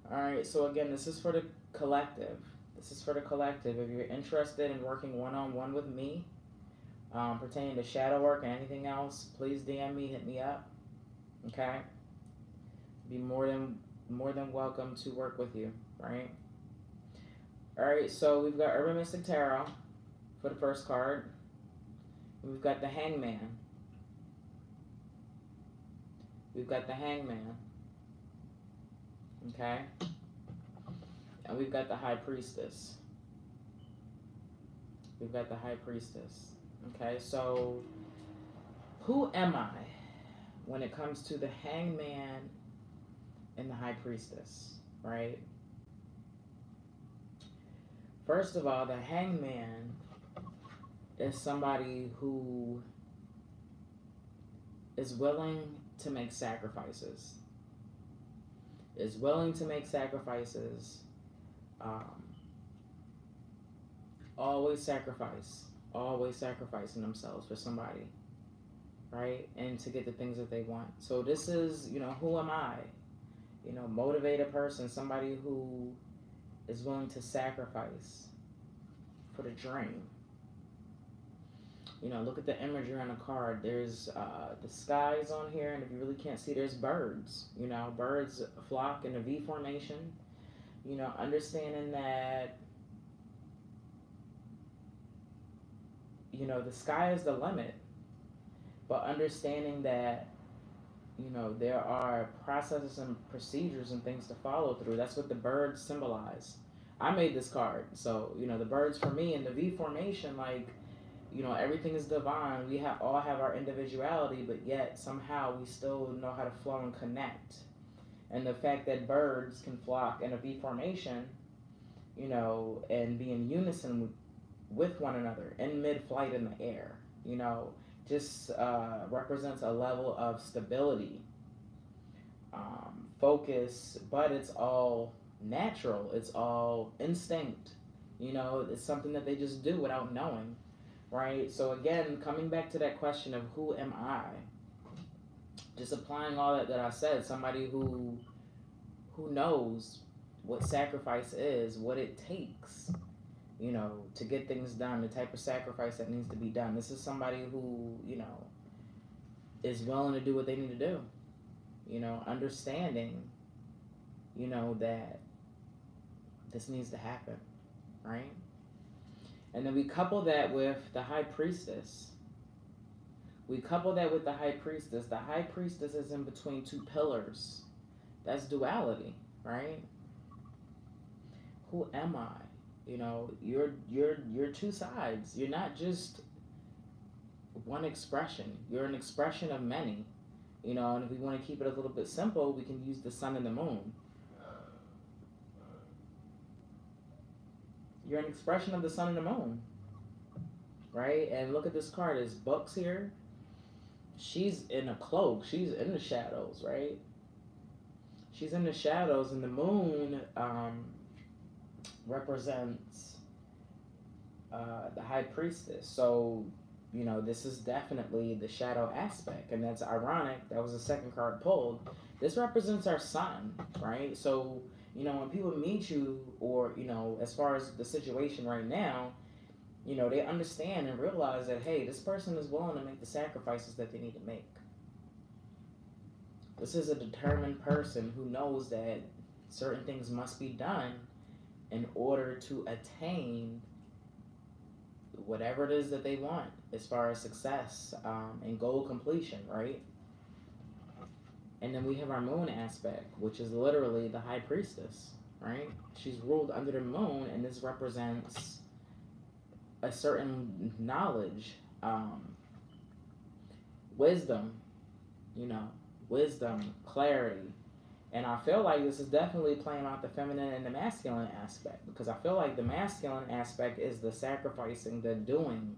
All right, so again, this is for the collective. This is for the collective. If you're interested in working one-on-one with me, pertaining to shadow work and anything else, please DM me, hit me up. Okay? Be more than welcome to work with you, right? All right, so we've got Urban Mystic Tarot for the first card. We've got the Hangman. We've got the Hangman. Okay? And we've got the High Priestess. We've got the High Priestess. Okay, so who am I when it comes to the Hangman and the High Priestess, right? First of all, the Hangman is somebody who is willing to make sacrifices. Is willing to make sacrifices. Always sacrificing themselves for somebody, right? And to get the things that they want. So this is, who am I? Motivated person, somebody who is willing to sacrifice for the dream. Look at the imagery on the card. There's the skies on here, and if you really can't see, there's birds. Birds flock in a V formation. Understanding that, the sky is the limit, but understanding that, there are processes and procedures and things to follow through. That's what the birds symbolize. I made this card. So, the birds for me in the V formation, like, everything is divine. We all have our individuality, but yet somehow we still know how to flow and connect. And the fact that birds can flock in a V formation, and be in unison with one another in mid-flight in the air, just represents a level of stability, focus, but it's all natural. It's all instinct. It's something that they just do without knowing, right? So again, coming back to that question of who am I, just applying all that I said, somebody who knows what sacrifice is, what it takes, to get things done, the type of sacrifice that needs to be done. This is somebody who, is willing to do what they need to do, understanding, that this needs to happen, right? And then we couple that with the High Priestess. The High Priestess is in between two pillars. That's duality, right? Who am I? You're two sides. You're not just one expression. You're an expression of many. And if we want to keep it a little bit simple, we can use the sun and the moon. You're an expression of the sun and the moon, right? And look at this card. There's books here. She's in a cloak. She's in the shadows, right? She's in the shadows, and the moon represents the High Priestess. So, this is definitely the shadow aspect, and that's ironic. That was the second card pulled. This represents our sun, right? So, when people meet you, or, as far as the situation right now, they understand and realize that, hey, this person is willing to make the sacrifices that they need to make. This is a determined person who knows that certain things must be done in order to attain whatever it is that they want as far as success and goal completion, right? And then we have our moon aspect, which is literally the High Priestess, right? She's ruled under the moon, and this represents a certain knowledge, wisdom, wisdom, clarity. And I feel like this is definitely playing out the feminine and the masculine aspect, because I feel like the masculine aspect is the sacrificing, the doing,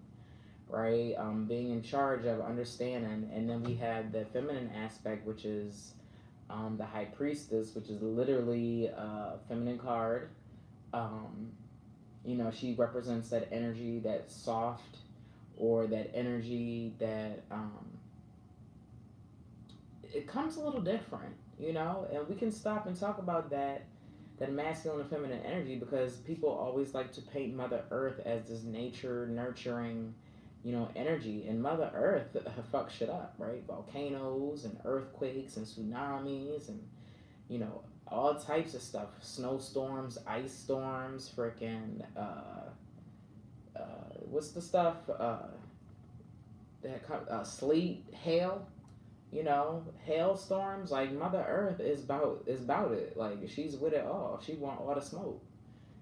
right? Being in charge of understanding. And then we have the feminine aspect, which is the High Priestess, which is literally a feminine card. She represents that energy that's soft, or that energy that it comes a little different, and we can stop and talk about that masculine and feminine energy, because people always like to paint Mother Earth as this nature nurturing, energy, and Mother Earth fucks shit up, right? Volcanoes and earthquakes and tsunamis and all types of stuff, snowstorms, ice storms, freaking what's the stuff sleet, hail, hailstorms. Like, Mother Earth is about it. Like, she's with it all. She want all the smoke.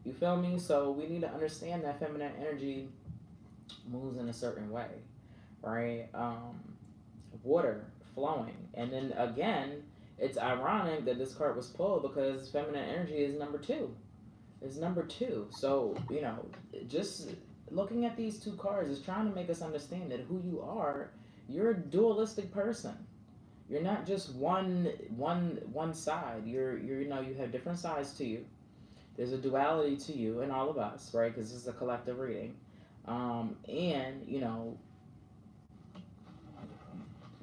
You feel me? So we need to understand that feminine energy moves in a certain way, right? Water flowing. And then again, it's ironic that this card was pulled because feminine energy is number two. It's number two. So, just looking at these two cards is trying to make us understand that who you are, you're a dualistic person. You're not just one side. You have different sides to you. There's a duality to you and all of us, right? Because this is a collective reading. And,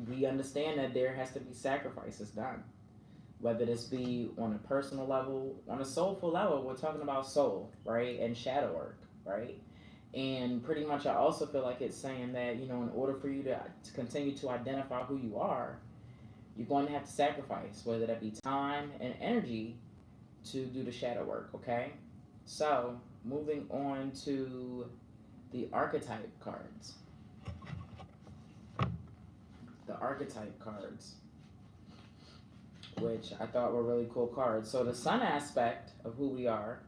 we understand that there has to be sacrifices done. Whether this be on a personal level, on a soulful level, we're talking about soul, right? And shadow work, right? And pretty much I also feel like it's saying that, in order for you to continue to identify who you are, you're going to have to sacrifice, whether that be time and energy to do the shadow work, okay? So, moving on to the archetype cards. The archetype cards, which I thought were really cool cards. So the sun aspect of who we are,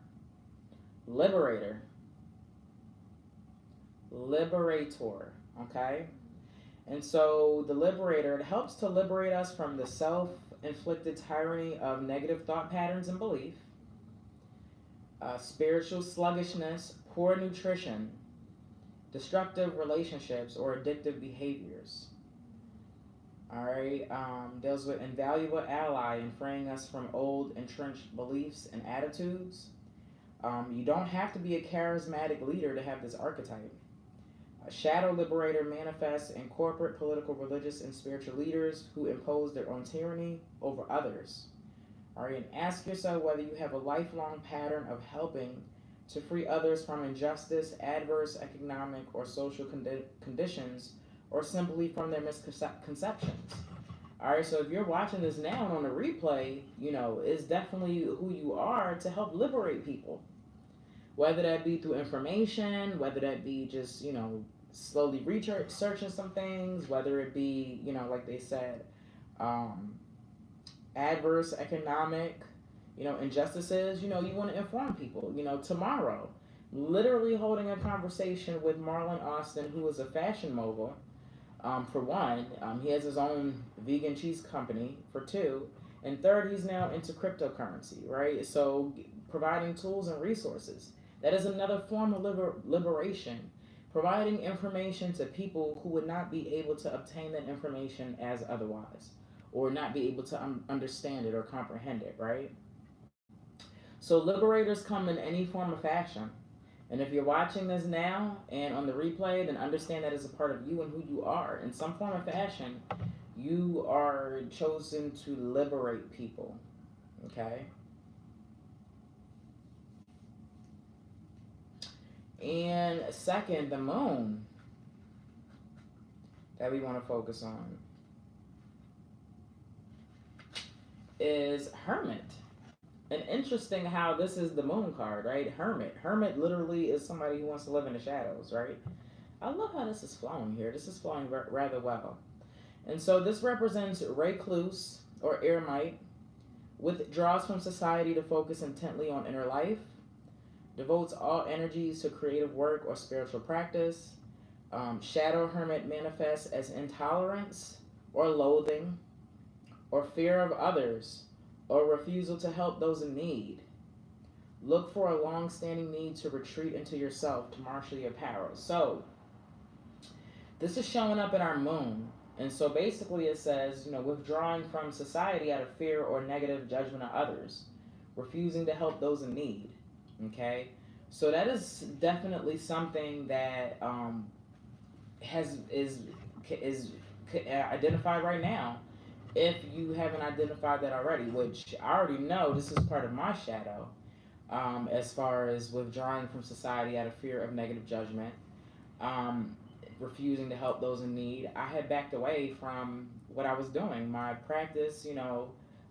liberator, okay? And so the liberator, it helps to liberate us from the self-inflicted tyranny of negative thought patterns and belief, spiritual sluggishness, poor nutrition, destructive relationships, or addictive behaviors. All right, deals with invaluable ally in freeing us from old entrenched beliefs and attitudes. You don't have to be a charismatic leader to have this archetype. A shadow liberator manifests in corporate, political, religious, and spiritual leaders who impose their own tyranny over others. All right, and ask yourself whether you have a lifelong pattern of helping to free others from injustice, adverse economic or social conditions, or simply from their misconceptions. All right, so if you're watching this now and on the replay, it's definitely who you are to help liberate people. Whether that be through information, whether that be just, slowly researching some things, whether it be, like they said, adverse economic, injustices, you want to inform people. Tomorrow, literally holding a conversation with Marlon Austin, who is a fashion mogul. For one, he has his own vegan cheese company. For two, and third, he's now into cryptocurrency, right? So providing tools and resources. That is another form of liberation. Providing information to people who would not be able to obtain that information as otherwise, or not be able to understand it or comprehend it, right? So liberators come in any form of fashion. And if you're watching this now and on the replay, then understand that as a part of you and who you are. In some form of fashion, you are chosen to liberate people, okay? And second, the moon that we want to focus on is Hermit. And interesting how this is the moon card, right? Hermit. Hermit literally is somebody who wants to live in the shadows, right? I love how this is flowing here. This is flowing rather well. And so this represents recluse or eremite, withdraws from society to focus intently on inner life, devotes all energies to creative work or spiritual practice. Shadow hermit manifests as intolerance or loathing or fear of others or refusal to help those in need. Look for a long-standing need to retreat into yourself to marshal your power. So this is showing up in our moon. And so basically it says, withdrawing from society out of fear or negative judgment of others, refusing to help those in need. Okay, so that is definitely something that is identified right now. If you haven't identified that already, which I already know, this is part of my shadow, as far as withdrawing from society out of fear of negative judgment, refusing to help those in need. I had backed away from what I was doing, my practice,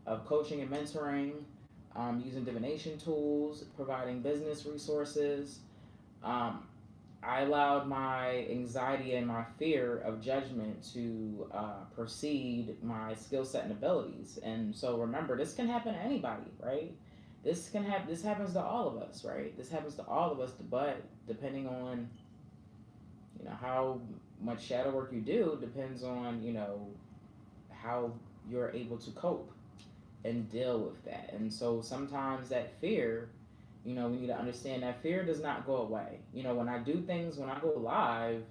of coaching and mentoring. Using divination tools, providing business resources. I allowed my anxiety and my fear of judgment to precede my skill set and abilities. And so remember, this can happen to anybody, right? This happens to all of us, right? This happens to all of us, but depending on, how much shadow work you do depends on, how you're able to cope and deal with that. And so sometimes that fear, we need to understand that fear does not go away. When I do things, when I go live,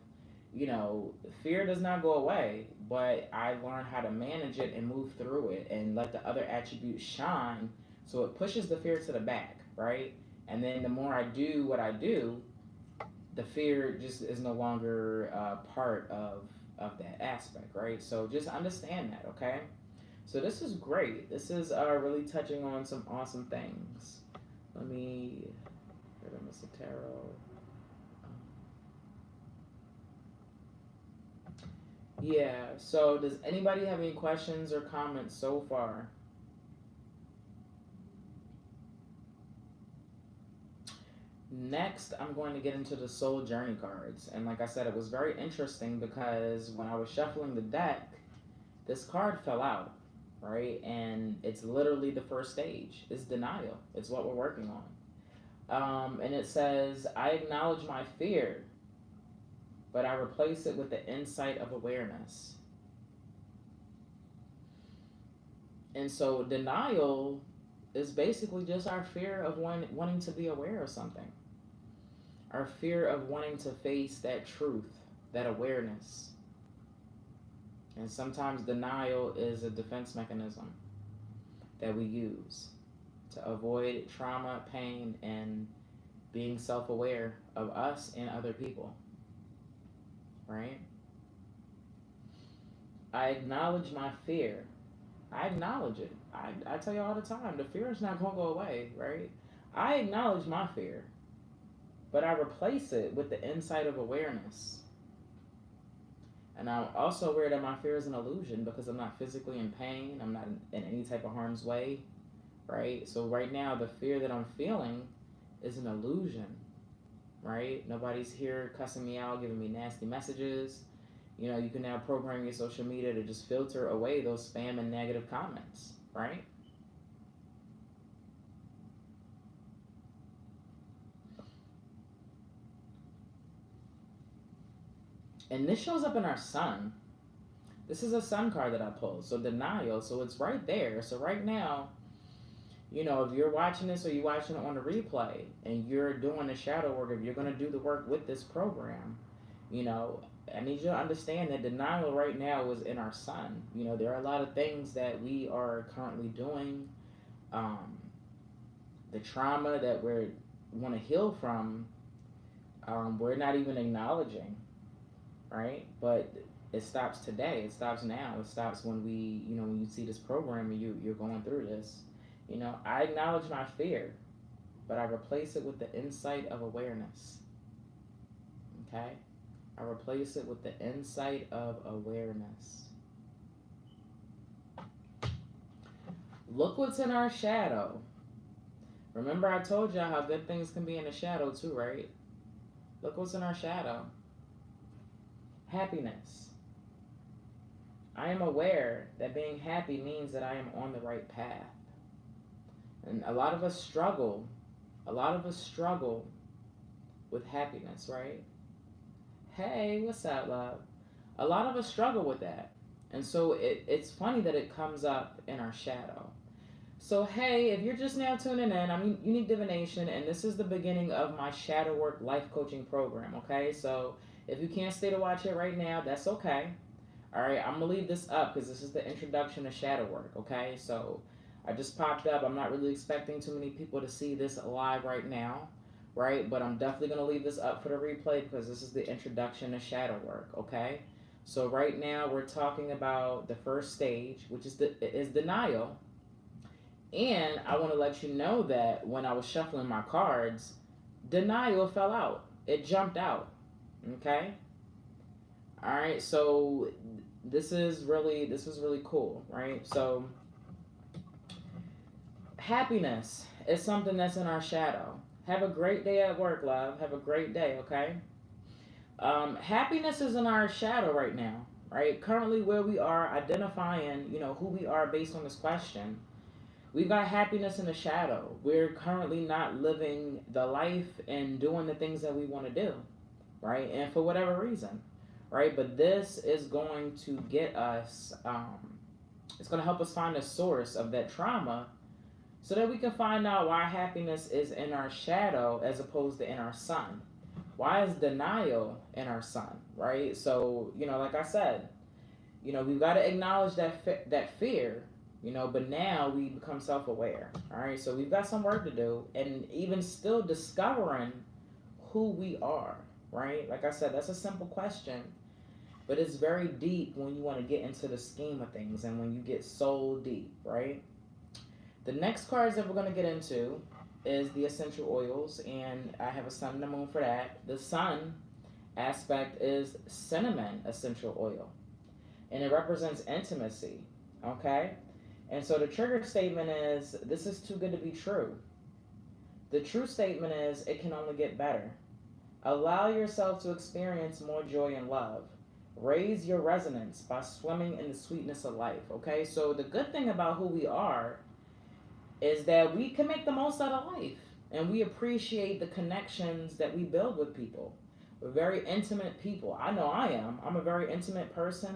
fear does not go away, but I learn how to manage it and move through it and let the other attributes shine, so it pushes the fear to the back, right? And then the more I do what I do, the fear just is no longer part of that aspect, right? So just understand that, okay? So this is great. This is really touching on some awesome things. Let me get a Mr. Tarot. Yeah, so does anybody have any questions or comments so far? Next, I'm going to get into the soul journey cards. And like I said, it was very interesting because when I was shuffling the deck, this card fell out, right? And it's literally the first stage. It's denial. It's what we're working on. And it says, I acknowledge my fear, but I replace it with the insight of awareness. And so denial is basically just our fear of wanting to be aware of something. Our fear of wanting to face that truth, that awareness. And sometimes denial is a defense mechanism that we use to avoid trauma, pain, and being self-aware of us and other people. Right? I acknowledge my fear. I acknowledge it. I tell you all the time, the fear is not going to go away, right? I acknowledge my fear, but I replace it with the insight of awareness. And I'm also aware that my fear is an illusion because I'm not physically in pain. I'm not in any type of harm's way, right? So right now, the fear that I'm feeling is an illusion, right? Nobody's here cussing me out, giving me nasty messages. You can now program your social media to just filter away those spam and negative comments, right? And this shows up in our sun. This is a sun card that I pulled. So denial, so it's right there. So right now, if you're watching this or you're watching it on the replay and you're doing the shadow work, if you're going to do the work with this program, I need you to understand that denial right now is in our sun. There are a lot of things that we are currently doing. The trauma that we want to heal from, we're not even acknowledging, right? But it stops today. It stops now. It stops when when you see this program and you're going through this. I acknowledge my fear, but I replace it with the insight of awareness. Okay? I replace it with the insight of awareness. Look what's in our shadow. Remember I told y'all how good things can be in the shadow too, right? Look what's in our shadow. Happiness. I am aware that being happy means that I am on the right path. And a lot of us struggle with happiness, right? Hey, what's up, love? A lot of us struggle with that. And so it's funny that it comes up in our shadow. So hey, if you're just now tuning in, I'm Unique Divination, and this is the beginning of my shadow work life coaching program, okay? So if you can't stay to watch it right now, that's okay. All right, I'm going to leave this up because this is the introduction to shadow work, okay? So I just popped up. I'm not really expecting too many people to see this live right now, right? But I'm definitely going to leave this up for the replay because this is the introduction to shadow work, okay? So right now we're talking about the first stage, which is denial. And I want to let you know that when I was shuffling my cards, denial fell out. It jumped out, okay? All right, so this was really cool, right? So happiness is something that's in our shadow. Have a great day at work, love. Have a great day, okay? Happiness is in our shadow right now, right? Currently where we are identifying, who we are based on this question. We've got happiness in the shadow. We're currently not living the life and doing the things that we want to do, right? And for whatever reason, right? But this is going to get us, it's going to help us find the source of that trauma so that we can find out why happiness is in our shadow as opposed to in our sun. Why is denial in our sun, right? So, like I said, we've got to acknowledge that fear, but now we become self-aware. All right, so we've got some work to do, and even still discovering who we are, right? Like I said, that's a simple question, but it's very deep when you want to get into the scheme of things and when you get so deep, right? The next cards that we're going to get into is the essential oils, and I have a sun and a moon for that. The sun aspect is cinnamon essential oil, and it represents intimacy, okay? And so the trigger statement is, this is too good to be true. The true statement is, it can only get better. Allow yourself to experience more joy and love. Raise your resonance by swimming in the sweetness of life, okay? So the good thing about who we are is that we can make the most out of life, and we appreciate the connections that we build with people. We're very intimate people. I know I am. I'm a very intimate person.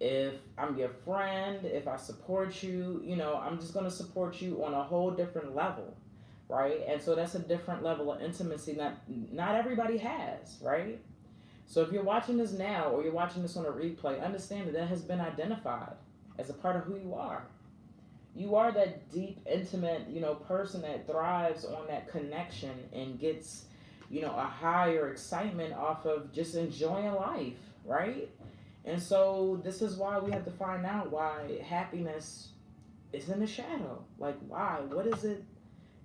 If I'm your friend, if I support you, I'm just going to support you on a whole different level, right? And so that's a different level of intimacy that not everybody has, right? So if you're watching this now or you're watching this on a replay, understand that has been identified as a part of who you are. You are that deep, intimate, person that thrives on that connection and gets, a higher excitement off of just enjoying life, right? And so this is why we have to find out why happiness is in the shadow. Like, why? What is it?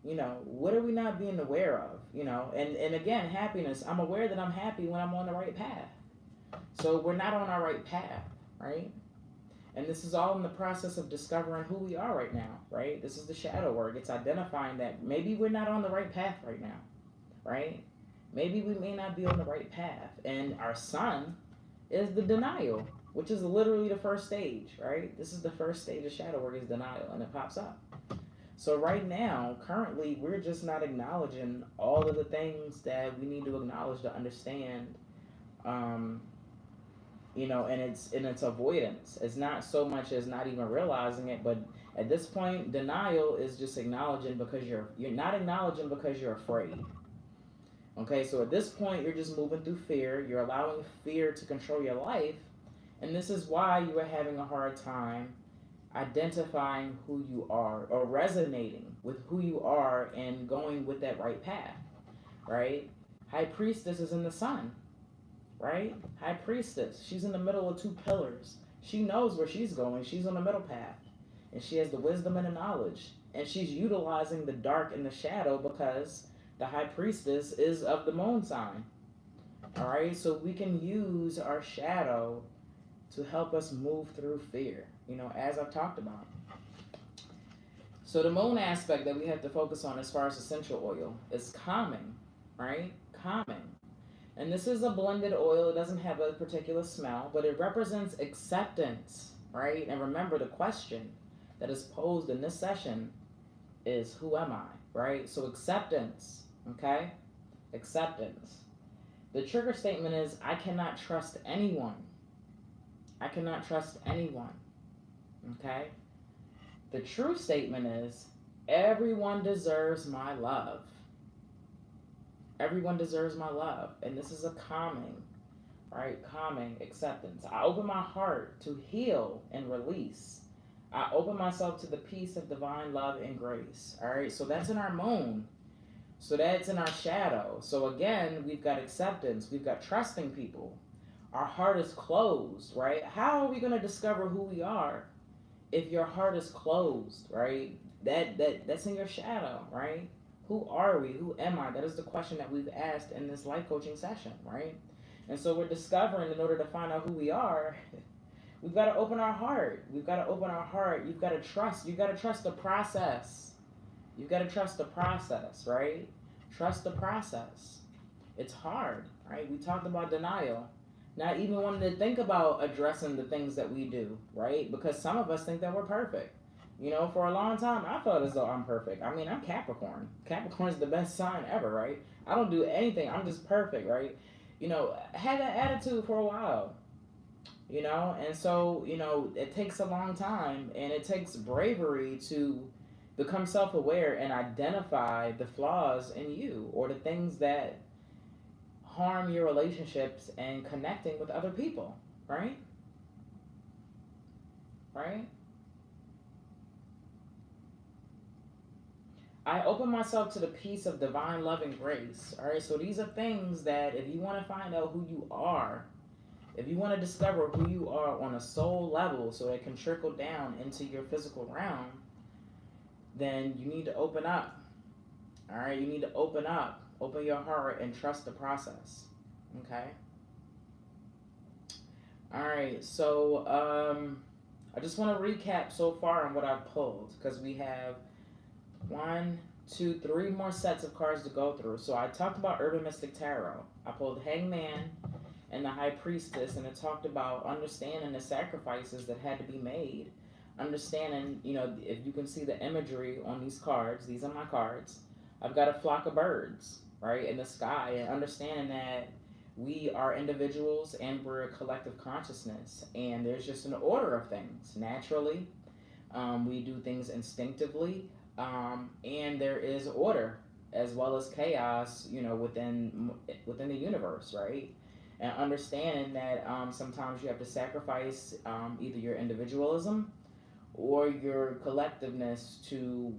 What are we not being aware of? And again, happiness, I'm aware that I'm happy when I'm on the right path. So we're not on our right path, right? And this is all in the process of discovering who we are right now, right? This is the shadow work. It's identifying that maybe we're not on the right path right now, right? Maybe we may not be on the right path. And our sun is the denial, which is literally the first stage, right? This is the first stage of shadow work, is denial, and it pops up. So right now, currently, we're just not acknowledging all of the things that we need to acknowledge to understand, and it's avoidance. It's not so much as not even realizing it, but at this point, denial is just acknowledging because you're not acknowledging because you're afraid. Okay, so at this point, you're just moving through fear. You're allowing fear to control your life, and this is why you are having a hard time identifying who you are or resonating with who you are and going with that right path, right? High Priestess is in the sun, right? High Priestess, she's in the middle of two pillars. She knows where she's going. She's on the middle path, and she has the wisdom and the knowledge, and she's utilizing the dark and the shadow because the High Priestess is of the moon sign. All right, so we can use our shadow to help us move through fear, as I've talked about. So the moon aspect that we have to focus on as far as essential oil is calming, right? Calming. And this is a blended oil. It doesn't have a particular smell, but it represents acceptance, right? And remember, the question that is posed in this session is, who am I, right? So acceptance, okay? Acceptance. The trigger statement is, I cannot trust anyone. I cannot trust anyone, okay? The true statement is, everyone deserves my love. Everyone deserves my love. And this is a calming, right? Calming acceptance. I open my heart to heal and release. I open myself to the peace of divine love and grace. All right, so that's in our moon. So that's in our shadow. So again, we've got acceptance. We've got trusting people. Our heart is closed, right? How are we going to discover who we are if your heart is closed, right? That's in your shadow, right? Who are we? Who am I? That is the question that we've asked in this life coaching session, right? And so we're discovering, in order to find out who we are, we've got to open our heart. We've got to open our heart. You've got to trust. You've got to trust the process. You've got to trust the process, right? Trust the process. It's hard, right? We talked about denial. Not even wanting to think about addressing the things that we do, right? Because some of us think that we're perfect. You know, for a long time, I felt as though I'm perfect. I mean, I'm Capricorn. Capricorn's the best sign ever, right? I don't do anything. I'm just perfect, right? You know, I had that attitude for a while, you know, and so, you know, it takes a long time and it takes bravery to become self aware and identify the flaws in you or the things that harm your relationships and connecting with other people, right? Right? I open myself to the peace of divine love and grace. All right, so these are things that if you want to find out who you are, if you want to discover who you are on a soul level so it can trickle down into your physical realm, then you need to open up. All right, you need to open up, open your heart, and trust the process. Okay. All right, so I just want to recap so far on what I've pulled because we have one, two, three more sets of cards to go through. So I talked about Urban Mystic Tarot. I pulled Hangman and the High Priestess, and it talked about understanding the sacrifices that had to be made. Understanding, you know, if you can see the imagery on these cards, these are my cards. I've got a flock of birds, right, in the sky, and understanding that we are individuals and we're a collective consciousness, and there's just an order of things. Naturally, we do things instinctively, and there is order as well as chaos, you know, within the universe, right? And understanding that sometimes you have to sacrifice either your individualism or your collectiveness to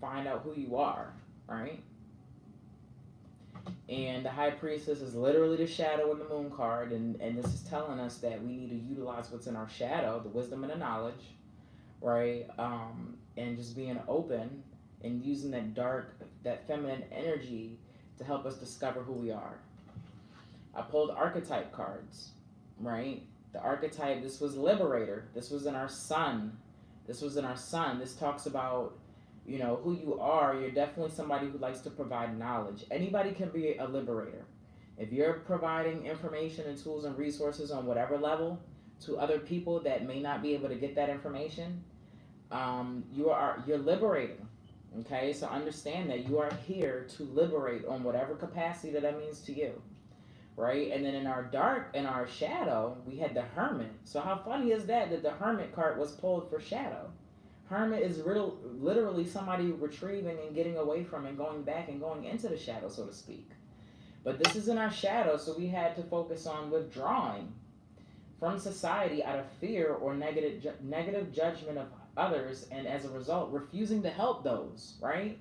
find out who you are, right? And the High Priestess is literally the shadow in the moon card, and this is telling us that we need to utilize what's in our shadow, the wisdom and the knowledge, right? And just being open and using that dark, that feminine energy to help us discover who we are. I pulled archetype cards, right? The archetype, this was Liberator. This was in our sun. This talks about, you know, who you are. You're definitely somebody who likes to provide knowledge. Anybody can be a liberator. If you're providing information and tools and resources on whatever level to other people that may not be able to get that information, you're liberating. Okay, so understand that you are here to liberate on whatever capacity that means to you, right? And then in our shadow, we had the Hermit. So how funny is that the Hermit card was pulled for shadow? Hermit is literally somebody retrieving and getting away from and going back and going into the shadow, so to speak. But this is in our shadow, so we had to focus on withdrawing from society out of fear or negative judgment of others, and as a result, refusing to help those, right?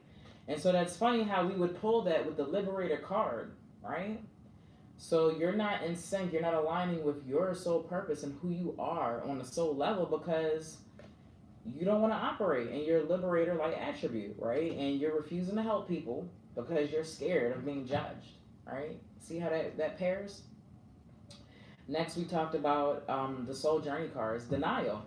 And so that's funny how we would pull that with the Liberator card, right? So you're not in sync, you're not aligning with your soul purpose and who you are on a soul level because you don't want to operate in your liberator-like attribute, right? And you're refusing to help people because you're scared of being judged, right? See how that pairs? Next, we talked about the soul journey cards, denial.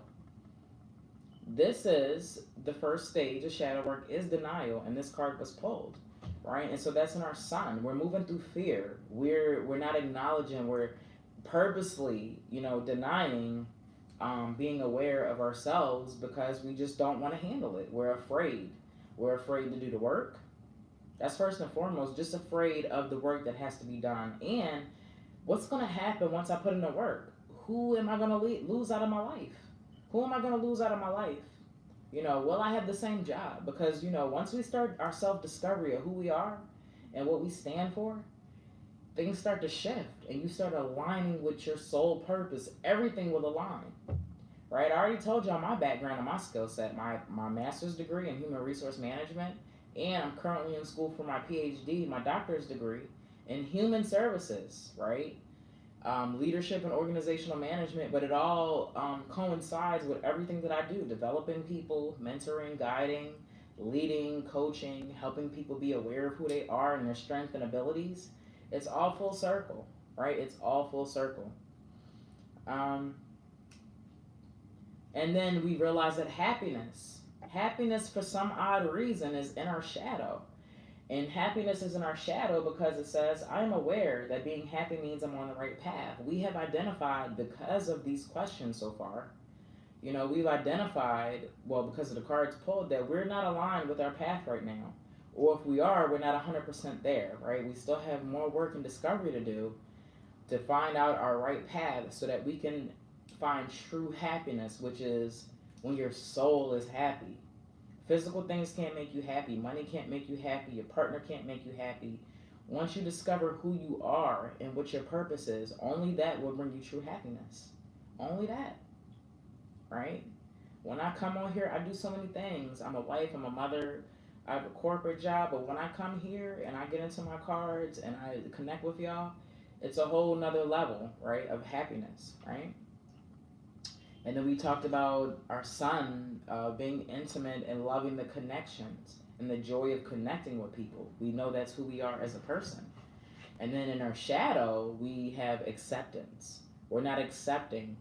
This is the first stage of shadow work is denial, and this card was pulled, right? And so that's in our sun. We're moving through fear. We're not acknowledging. We're purposely, you know, denying being aware of ourselves because we just don't want to handle it. We're afraid. We're afraid to do the work. That's first and foremost, just afraid of the work that has to be done. And what's going to happen once I put in the work? Who am I going to lose out of my life? Who am I going to lose out of my life? You know, will I have the same job? Because, you know, once we start our self-discovery of who we are and what we stand for, things start to shift and you start aligning with your soul purpose. Everything will align, right? I already told y'all my background and my skill set, my master's degree in human resource management, and I'm currently in school for my PhD, my doctor's degree in human services, right? Leadership and organizational management, but it all coincides with everything that I do, developing people, mentoring, guiding, leading, coaching, helping people be aware of who they are and their strengths and abilities. It's all full circle, right? It's all full circle. And then we realize that happiness for some odd reason is in our shadow. And happiness is in our shadow because it says, I'm aware that being happy means I'm on the right path. We have identified, because of these questions so far, You know, we've identified, well, because of the cards pulled, that we're not aligned with our path right now. Or if we are, we're not 100% there, right? We still have more work and discovery to do to find out our right path so that we can find true happiness, which is when your soul is happy. Physical things can't make you happy. Money can't make you happy. Your partner can't make you happy. Once you discover who you are and what your purpose is, only that will bring you true happiness. Only that, right? When I come on here, I do so many things. I'm a wife, I'm a mother, I have a corporate job, but when I come here and I get into my cards and I connect with y'all, it's a whole nother level, right, of happiness, right? And then we talked about our son being intimate and loving the connections and the joy of connecting with people. We know that's who we are as a person. And then in our shadow, we have acceptance. We're not accepting,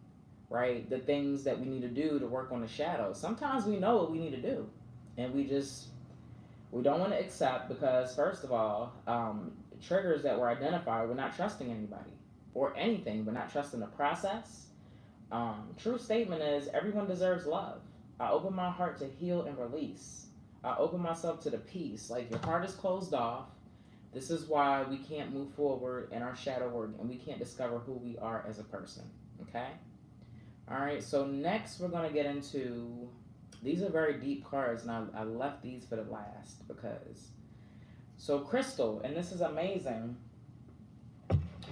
right, the things that we need to do to work on the shadow. Sometimes we know what we need to do, and we don't want to accept because, first of all, triggers that were identified, we're not trusting anybody or anything. We're not trusting the process. True statement is everyone deserves love. I open my heart to heal and release. I open myself to the peace. Like, your heart is closed off. This is why we can't move forward in our shadow work and we can't discover who we are as a person. Okay? All right, so next we're going to get into, these are very deep cards, and I left these for the last because, so crystal, and this is amazing.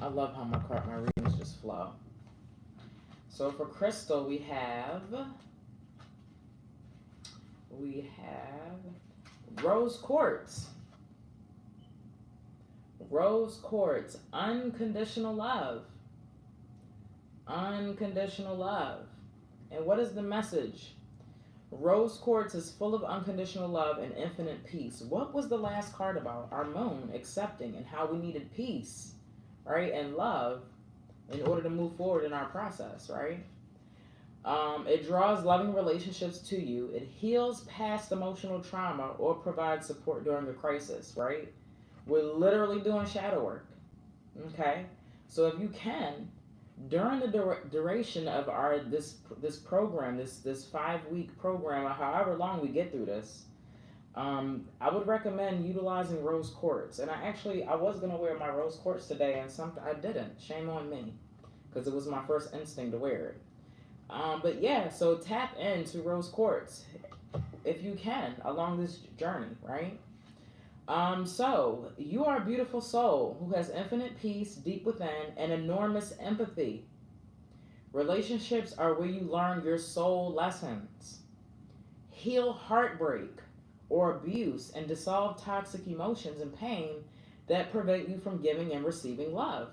I love how my readings just flow. So for crystal, we have rose quartz. Rose quartz, unconditional love. Unconditional love. And what is the message? Rose quartz is full of unconditional love and infinite peace. What was the last card about? Our moon, accepting, and how we needed peace, right, and love in order to move forward in our process, right? It draws loving relationships to you. It heals past emotional trauma or provides support during a crisis, right? We're literally doing shadow work, okay? So if you can, during the duration of this program, this 5-week program, or however long we get through this, I would recommend utilizing rose quartz. And I was gonna wear my rose quartz today, and I didn't. Shame on me, because it was my first instinct to wear it. But yeah, so tap into rose quartz if you can along this journey, right? So you are a beautiful soul who has infinite peace deep within and enormous empathy. Relationships are where you learn your soul lessons. Heal heartbreak or abuse and dissolve toxic emotions and pain that prevent you from giving and receiving love.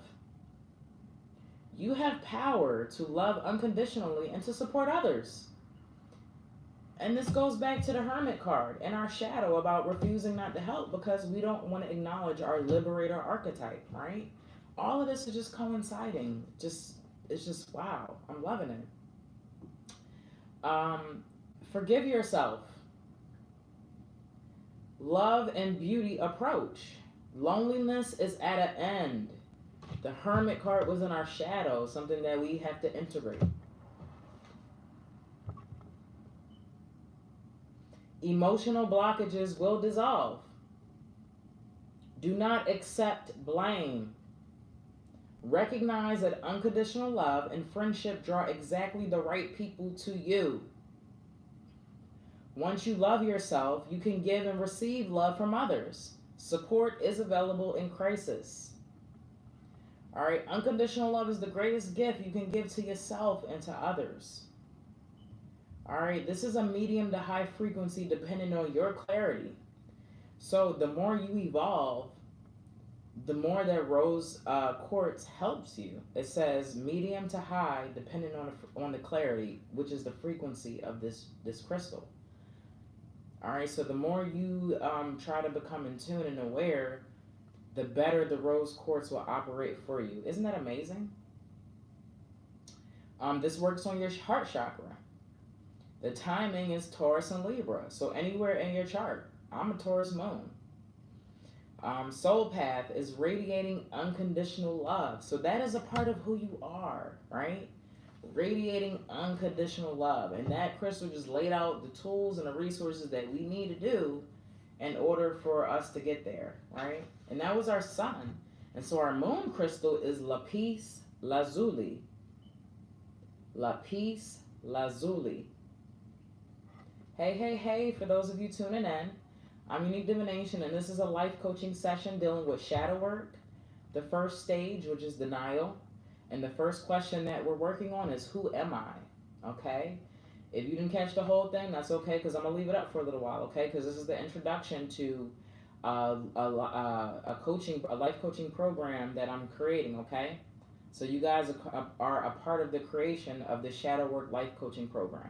You have power to love unconditionally and to support others. And this goes back to the Hermit card and our shadow about refusing not to help because we don't want to acknowledge our liberator archetype, right? All of this is just coinciding. It's just wow. I'm loving it. Forgive yourself. Love and beauty approach. Loneliness is at an end. The Hermit card was in our shadow, something that we have to integrate. Emotional blockages will dissolve. Do not accept blame. Recognize that unconditional love and friendship draw exactly the right people to you. Once you love yourself, you can give and receive love from others. Support is available in crisis. All right, unconditional love is the greatest gift you can give to yourself and to others. All right, this is a medium to high frequency depending on your clarity. So the more you evolve, the more that rose quartz helps you. It says medium to high depending on the clarity, which is the frequency of this crystal. All right, so the more you try to become in tune and aware, the better the rose quartz will operate for you. Isn't that amazing? This works on your heart chakra. The timing is Taurus and Libra. So anywhere in your chart, I'm a Taurus moon. Soul path is radiating unconditional love. So that is a part of who you are, right? radiating unconditional love. And that crystal just laid out the tools and the resources that we need to do in order for us to get there, right? And that was our sun. And so our moon crystal is lapis lazuli. Lapis lazuli. Hey, hey, hey, for those of you tuning in, I'm Unique Divination, and this is a life coaching session dealing with shadow work, the first stage, which is denial. And the first question that we're working on is, who am I? Okay? If you didn't catch the whole thing, that's okay, because I'm going to leave it up for a little while, okay? Because this is the introduction to a life coaching program that I'm creating, okay? So you guys are a part of the creation of the Shadow Work Life Coaching Program.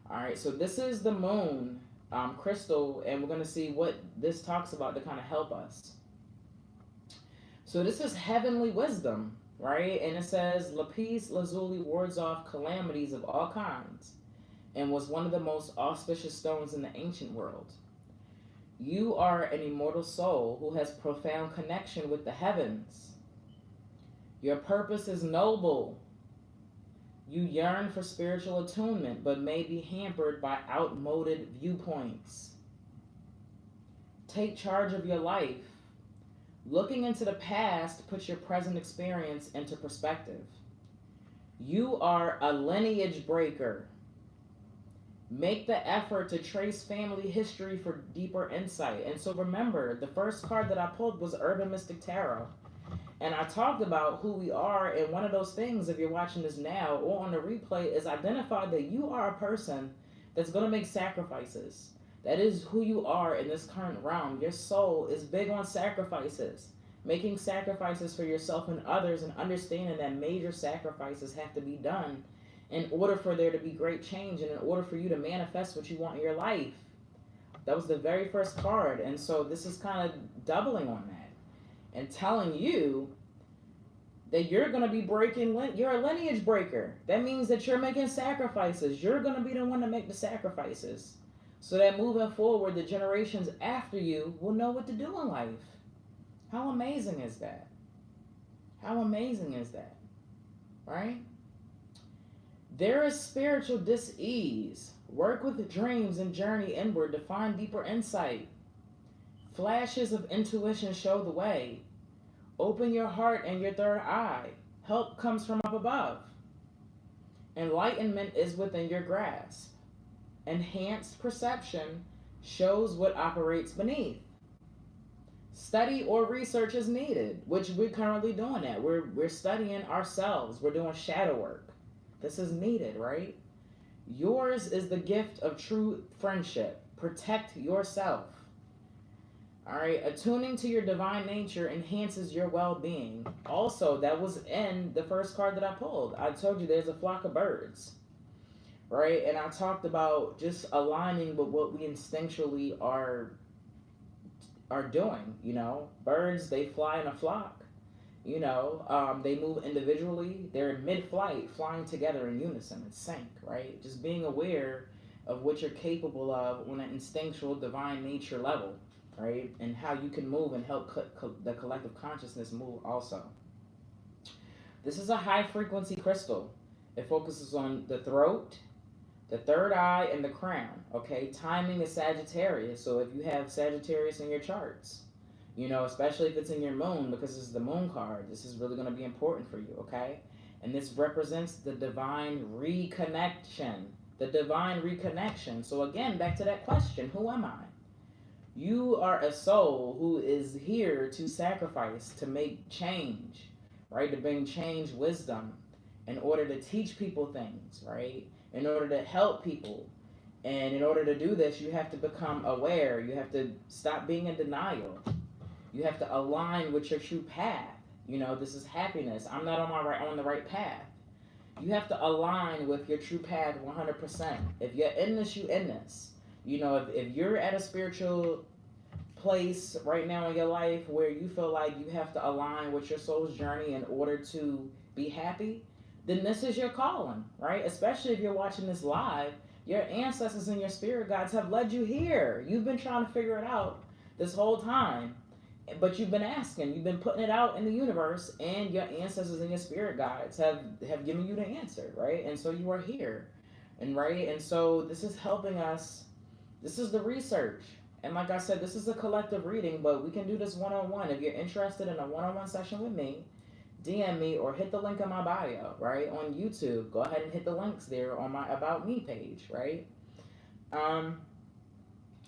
All right, so this is the moon crystal, and we're going to see what this talks about to kind of help us. So this is heavenly wisdom, right? And it says, lapis lazuli wards off calamities of all kinds and was one of the most auspicious stones in the ancient world. You are an immortal soul who has profound connection with the heavens. Your purpose is noble. You yearn for spiritual attunement, but may be hampered by outmoded viewpoints. Take charge of your life. Looking into the past puts your present experience into perspective. You are a lineage breaker. Make the effort to trace family history for deeper insight. And so remember, the first card that I pulled was Urban Mystic Tarot. And I talked about who we are, and one of those things, if you're watching this now or on the replay, is identify that you are a person that's going to make sacrifices. That is who you are in this current realm. Your soul is big on sacrifices, making sacrifices for yourself and others, and understanding that major sacrifices have to be done in order for there to be great change and in order for you to manifest what you want in your life. That was the very first card, and so this is kind of doubling on that and telling you that you're going to be breaking, you're a lineage breaker. That means that you're making sacrifices. You're going to be the one to make the sacrifices, so that moving forward, the generations after you will know what to do in life. How amazing is that? How amazing is that? Right? There is spiritual dis-ease. Work with dreams and journey inward to find deeper insight. Flashes of intuition show the way. Open your heart and your third eye. Help comes from up above. Enlightenment is within your grasp. Enhanced perception shows what operates beneath. Study or research is needed, which we're currently doing that. We're studying ourselves. We're doing shadow work. This is needed, right? Yours is the gift of true friendship. Protect yourself. All right, attuning to your divine nature enhances your well-being. Also, that was in the first card that I pulled. I told you there's a flock of birds, right? And I talked about just aligning with what we instinctually are doing, you know. Birds, they fly in a flock, you know. They move individually. They're mid-flight, flying together in unison, in sync, right? Just being aware of what you're capable of on an instinctual divine nature level, right? And how you can move and help the collective consciousness move also. This is a high frequency crystal. It focuses on the throat, the third eye, and the crown, okay? Timing is Sagittarius, so if you have Sagittarius in your charts, you know, especially if it's in your moon, because this is the moon card, this is really going to be important for you, okay? And this represents the divine reconnection, the divine reconnection. So again, back to that question, who am I? You are a soul who is here to sacrifice, to make change, right? To bring change, wisdom, in order to teach people things, right? In order to help people. And in order to do this, you have to become aware. You have to stop being in denial. You have to align with your true path. You know, this is happiness. I'm not on the right path. You have to align with your true path 100%. If you're in this, you in this. You know, if you're at a spiritual place right now in your life where you feel like you have to align with your soul's journey in order to be happy, then this is your calling, right? Especially if you're watching this live, your ancestors and your spirit guides have led you here. You've been trying to figure it out this whole time. But you've been asking, you've been putting it out in the universe, and your ancestors and your spirit guides have given you the answer, right? And so you are here, and right, and so this is helping us. This is the research, and like I said, this is a collective reading, but we can do this one-on-one. If you're interested in a one-on-one session with me, DM me or hit the link in my bio, right, on YouTube. Go ahead and hit the links there on my About Me page, right? Um,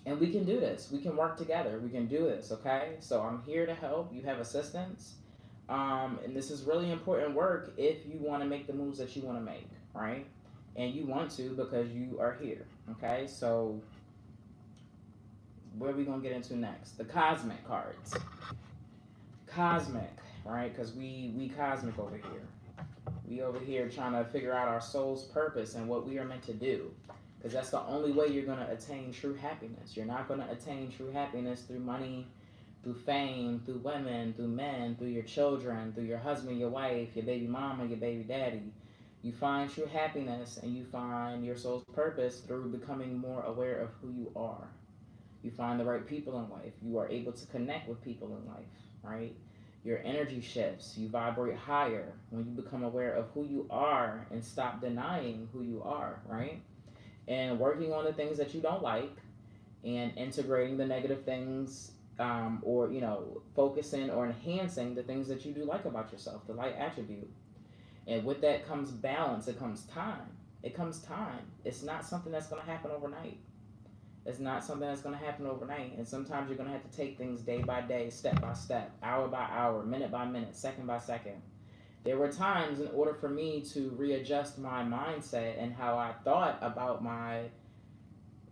and we can do this. We can work together. We can do this, okay? So I'm here to help. You have assistance. And this is really important work if you want to make the moves that you want to make, right? And you want to because you are here, okay? So where are we going to get into next? The cosmic cards. Cosmic, right? Because we cosmic over here. We over here trying to figure out our soul's purpose and what we are meant to do. Because that's the only way you're going to attain true happiness. You're not going to attain true happiness through money, through fame, through women, through men, through your children, through your husband, your wife, your baby mama, your baby daddy. You find true happiness and you find your soul's purpose through becoming more aware of who you are. You find the right people in life. You are able to connect with people in life, right? Your energy shifts. You vibrate higher when you become aware of who you are and stop denying who you are, right? And working on the things that you don't like and integrating the negative things, or focusing or enhancing the things that you do like about yourself, the light attribute. And with that comes balance. It comes time. It's not something that's going to happen overnight. And sometimes you're going to have to take things day by day, step by step, hour by hour, minute by minute, second by second. There were times, in order for me to readjust my mindset and how I thought about my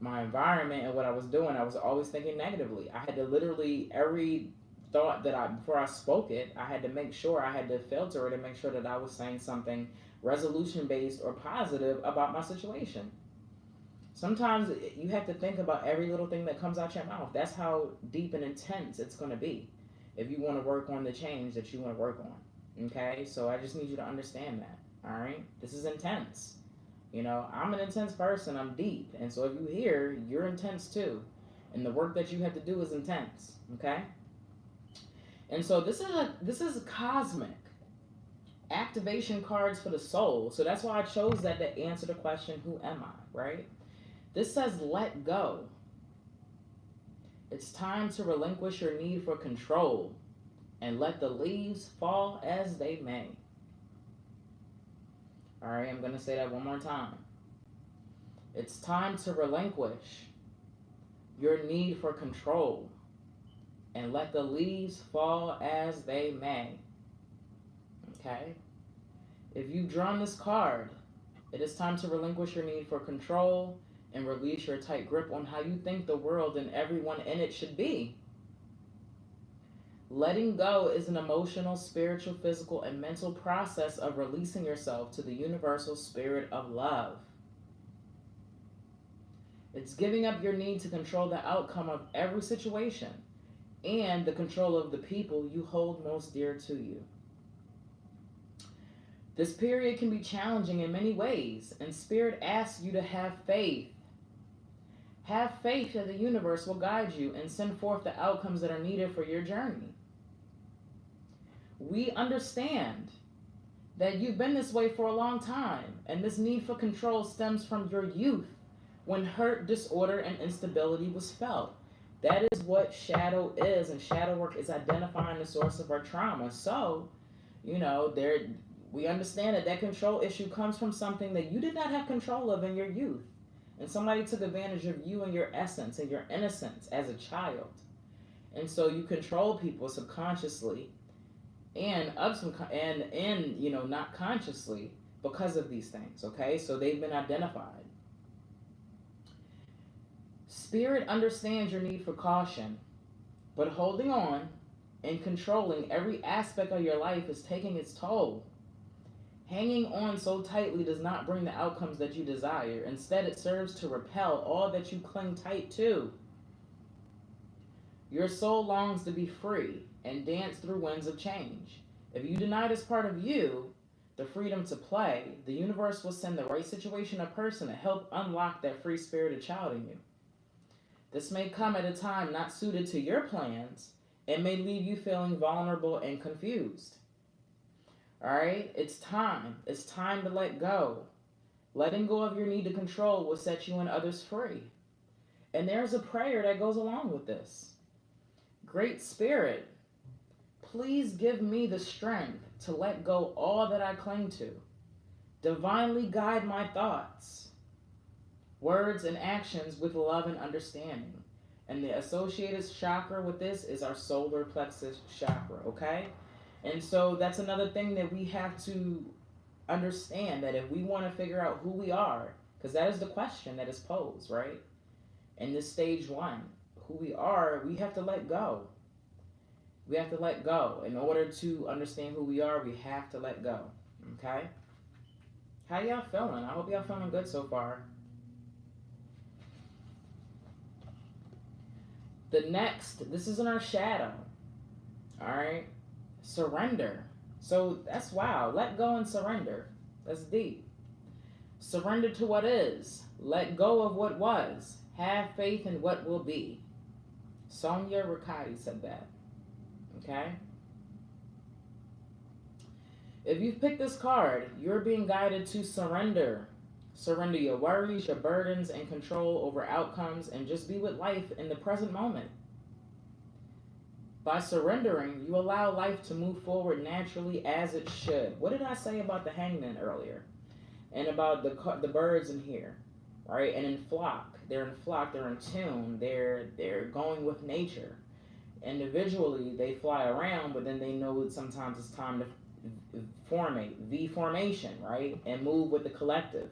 environment and what I was doing, I was always thinking negatively. I had to literally, every thought before I spoke it, I had to make sure, I had to filter it and make sure that I was saying something resolution based or positive about my situation. Sometimes you have to think about every little thing that comes out your mouth. That's how deep and intense it's going to be if you want to work on the change that you want to work on. Okay, so I just need you to understand that. All right, this is intense. I'm an intense person. I'm deep, and so if you hear, you're intense too, and the work that you have to do is intense. Okay, and so this is cosmic activation cards for the soul. So that's why I chose that to answer the question, who am I? Right. This says let go. It's time to relinquish your need for control and let the leaves fall as they may. All right, I'm going to say that one more time. It's time to relinquish your need for control and let the leaves fall as they may. Okay? If you've drawn this card, it is time to relinquish your need for control and release your tight grip on how you think the world and everyone in it should be. Letting go is an emotional, spiritual, physical, and mental process of releasing yourself to the universal spirit of love. It's giving up your need to control the outcome of every situation and the control of the people you hold most dear to you. This period can be challenging in many ways, and Spirit asks you to have faith. Have faith that the universe will guide you and send forth the outcomes that are needed for your journey. We understand that you've been this way for a long time, and this need for control stems from your youth when hurt, disorder, and instability was felt. That is what shadow is, and shadow work is identifying the source of our trauma. So, we understand that control issue comes from something that you did not have control of in your youth. And somebody took advantage of you and your essence and your innocence as a child. And so you control people subconsciously and not consciously because of these things, okay? So they've been identified. Spirit understands your need for caution, but holding on and controlling every aspect of your life is taking its toll. Hanging on so tightly does not bring the outcomes that you desire. Instead, it serves to repel all that you cling tight to. Your soul longs to be free and dance through winds of change. If you deny this part of you the freedom to play, the universe will send the right situation or person to help unlock that free spirited child in you. This may come at a time not suited to your plans It may leave you feeling vulnerable and confused. All right? It's time. It's time to let go. Letting go of your need to control will set you and others free. And there's a prayer that goes along with this. Great Spirit, please give me the strength to let go all that I cling to. Divinely guide my thoughts, words, and actions with love and understanding. And the associated chakra with this is our solar plexus chakra, okay? And so that's another thing that we have to understand, that if we want to figure out who we are, because that is the question that is posed, right? In this stage one, who we are, we have to let go. We have to let go. In order to understand who we are, we have to let go, okay? How y'all feeling? I hope y'all feeling good so far. The next, this is in our shadow, all right? Surrender. So that's wow. Let go and surrender. That's deep. Surrender to what is. Let go of what was. Have faith in what will be. Sonia Riccati said that. Okay? If you've picked this card, you're being guided to surrender. Surrender your worries, your burdens, and control over outcomes, and just be with life in the present moment. By surrendering, you allow life to move forward naturally as it should. What did I say about the hangman earlier? And about the birds in here, right? And in flock, they're in tune, they're going with nature. Individually, they fly around, but then they know that sometimes it's time to formation, right? And move with the collective.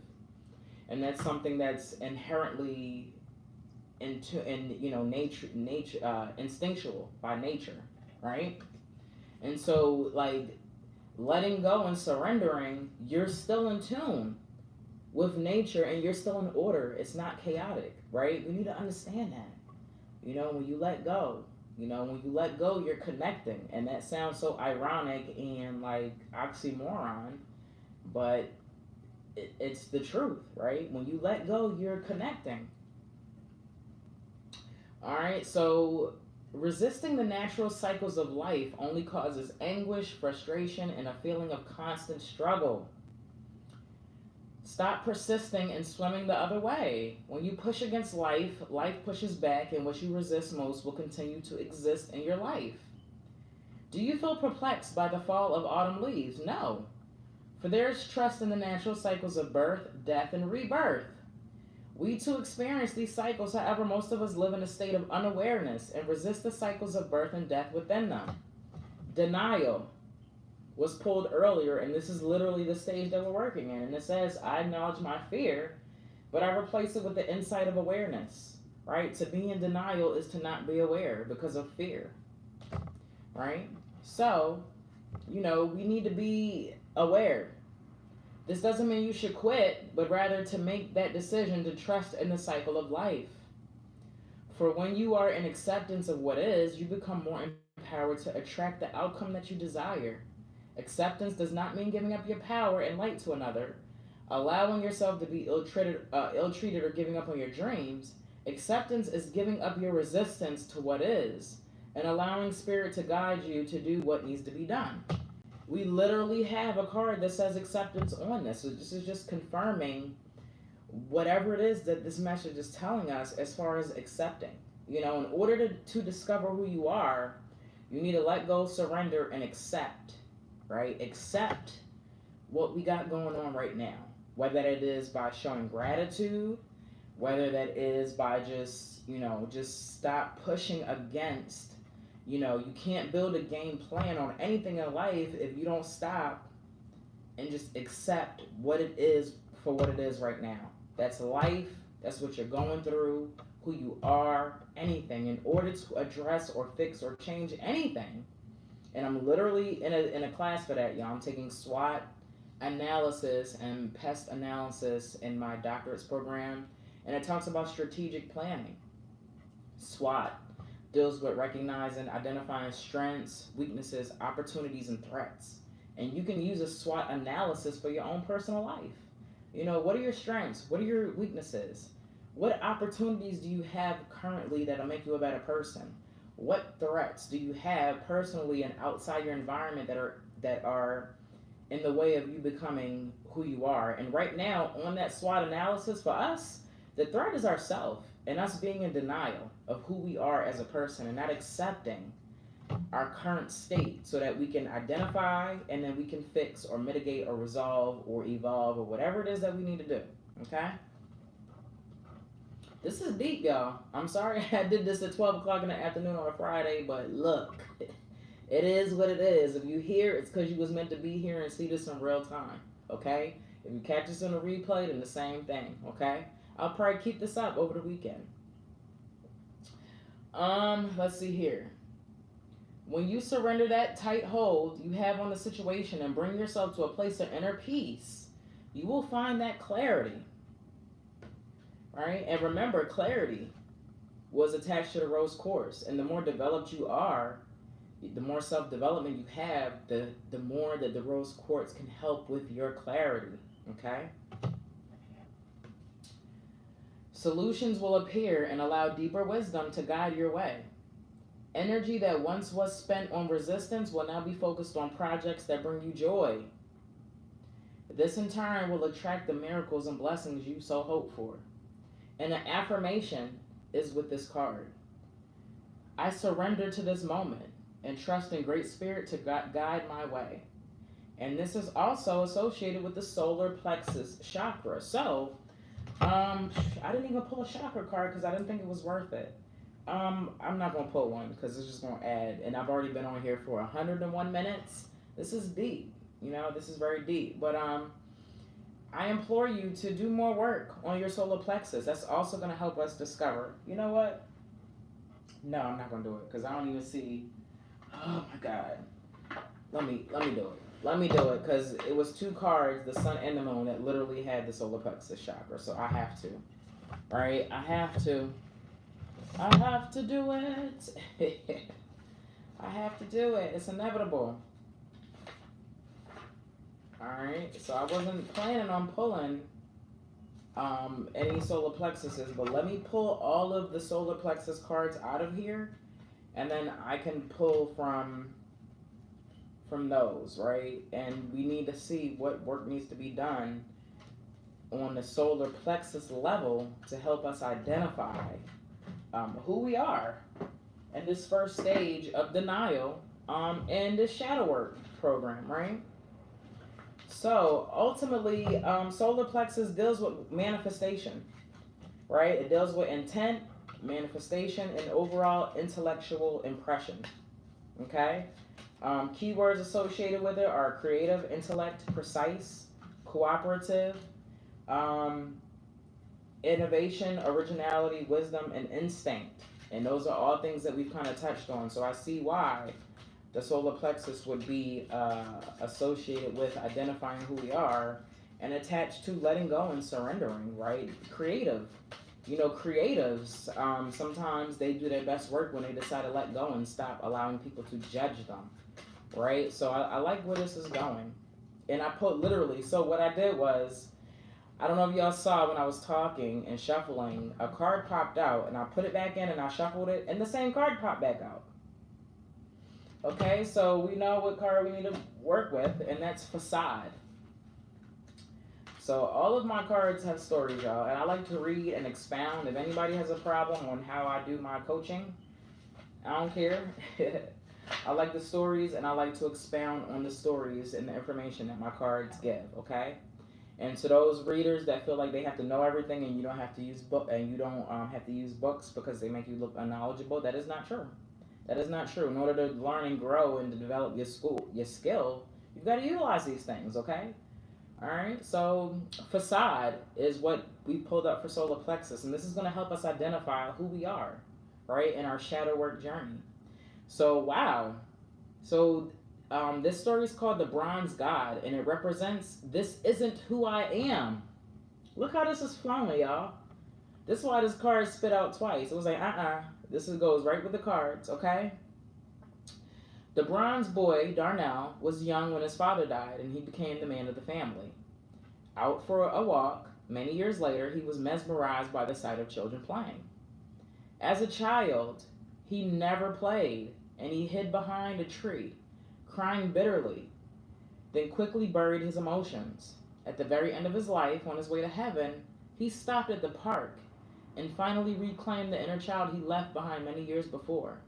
And that's something that's inherently instinctual by nature, right? And so, like, letting go and surrendering, you're still in tune with nature and you're still in order. It's not chaotic, right? We need to understand that. When you let go, you're connecting. And that sounds so ironic and like oxymoron, but it's the truth, right? When you let go, you're connecting. All right, so resisting the natural cycles of life only causes anguish, frustration, and a feeling of constant struggle. Stop persisting and swimming the other way. When you push against life, life pushes back, and what you resist most will continue to exist in your life. Do you feel perplexed by the fall of autumn leaves? No, for there is trust in the natural cycles of birth, death, and rebirth. We too experience these cycles, however, most of us live in a state of unawareness and resist the cycles of birth and death within them. Denial was pulled earlier, and this is literally the stage that we're working in. And it says, I acknowledge my fear, but I replace it with the insight of awareness, right? To be in denial is to not be aware because of fear, right? So, we need to be aware. This doesn't mean you should quit, but rather to make that decision to trust in the cycle of life. For when you are in acceptance of what is, you become more empowered to attract the outcome that you desire. Acceptance does not mean giving up your power and light to another, allowing yourself to be ill-treated or giving up on your dreams. Acceptance is giving up your resistance to what is and allowing spirit to guide you to do what needs to be done. We literally have a card that says acceptance on this. So this is just confirming whatever it is that this message is telling us as far as accepting. In order to discover who you are, you need to let go, surrender, and accept, right? Accept what we got going on right now. Whether it is by showing gratitude, whether that is by just stop pushing against. You can't build a game plan on anything in life if you don't stop and just accept what it is for what it is right now. That's life. That's what you're going through, who you are, anything. In order to address or fix or change anything, and I'm literally in a class for that, y'all. I'm taking SWOT analysis and pest analysis in my doctorate's program, and it talks about strategic planning. SWOT deals with recognizing, identifying strengths, weaknesses, opportunities, and threats. And you can use a SWOT analysis for your own personal life. What are your strengths? What are your weaknesses? What opportunities do you have currently that'll make you a better person? What threats do you have personally and outside your environment that are in the way of you becoming who you are? And right now, on that SWOT analysis for us, the threat is ourself and us being in denial of who we are as a person and not accepting our current state so that we can identify and then we can fix or mitigate or resolve or evolve or whatever it is that we need to do. Okay? This is deep, y'all. I'm sorry I did this at 12 o'clock in the afternoon on a Friday, but look, it is what it is. If you hear, it's because you was meant to be here and see this in real time. Okay? If you catch this on a replay, then the same thing. Okay? I'll probably keep this up over the weekend. Let's see here. When you surrender that tight hold you have on the situation and bring yourself to a place of inner peace, you will find that clarity. Right? And remember, clarity was attached to the rose quartz. And the more developed you are, the more self-development you have, the more that the rose quartz can help with your clarity. Okay? Solutions will appear and allow deeper wisdom to guide your way. Energy that once was spent on resistance will now be focused on projects that bring you joy. This in turn will attract the miracles and blessings you so hope for. And the affirmation is with this card. I surrender to this moment and trust in Great Spirit to guide my way. And this is also associated with the solar plexus chakra. So, I didn't even pull a chakra card because I didn't think it was worth it. I'm not going to pull one because it's just going to add. And I've already been on here for 101 minutes. This is deep. You know, this is very deep. But I implore you to do more work on your solar plexus. That's also going to help us discover. You know what? No, I'm not going to do it because I don't even see. Oh, my God. Let me do it. Let me do it because it was two cards, the sun and the moon, that literally had the solar plexus chakra. So I have to. Right? I have to. I have to do it. I have to do it. It's inevitable. Alright, so I wasn't planning on pulling any solar plexuses, but let me pull all of the solar plexus cards out of here, and then I can pull from those, right? And we need to see what work needs to be done on the solar plexus level to help us identify who we are in this first stage of denial in this shadow work program, right? So ultimately, solar plexus deals with manifestation, right? It deals with intent, manifestation, and overall intellectual impression. Okay? Keywords associated with it are creative, intellect, precise, cooperative, innovation, originality, wisdom, and instinct. And those are all things that we've kind of touched on. So I see why the solar plexus would be associated with identifying who we are and attached to letting go and surrendering, right? Creative. You know, creatives, sometimes they do their best work when they decide to let go and stop allowing people to judge them, right? So I like where this is going. And I put literally, so what I did was, I don't know if y'all saw when I was talking and shuffling, a card popped out and I put it back in and I shuffled it and the same card popped back out. Okay, so we know what card we need to work with, and that's facade. So all of my cards have stories, y'all, and I like to read and expound. If anybody has a problem on how I do my coaching, I don't care. I like the stories, and I like to expound on the stories and the information that my cards give, okay? And to those readers that feel like they have to know everything and you don't have to use have to use books because they make you look unknowledgeable, that is not true. That is not true. In order to learn and grow and to develop your skill, you've got to utilize these things, okay? All right, so facade is what we pulled up for solar plexus, and this is going to help us identify who we are, right, in our shadow work journey. So, wow. So, this story is called The Bronze God, and it represents, this isn't who I am. Look how this is flowing, y'all. This is why this card spit out twice. It was like, This goes right with the cards, okay? The bronze boy, Darnell, was young when his father died, and he became the man of the family. Out for a walk, many years later, he was mesmerized by the sight of children playing. As a child, He never played, and he hid behind a tree, crying bitterly, then quickly buried his emotions. At the very end of his life, on his way to heaven, he stopped at the park and finally reclaimed the inner child he left behind many years before.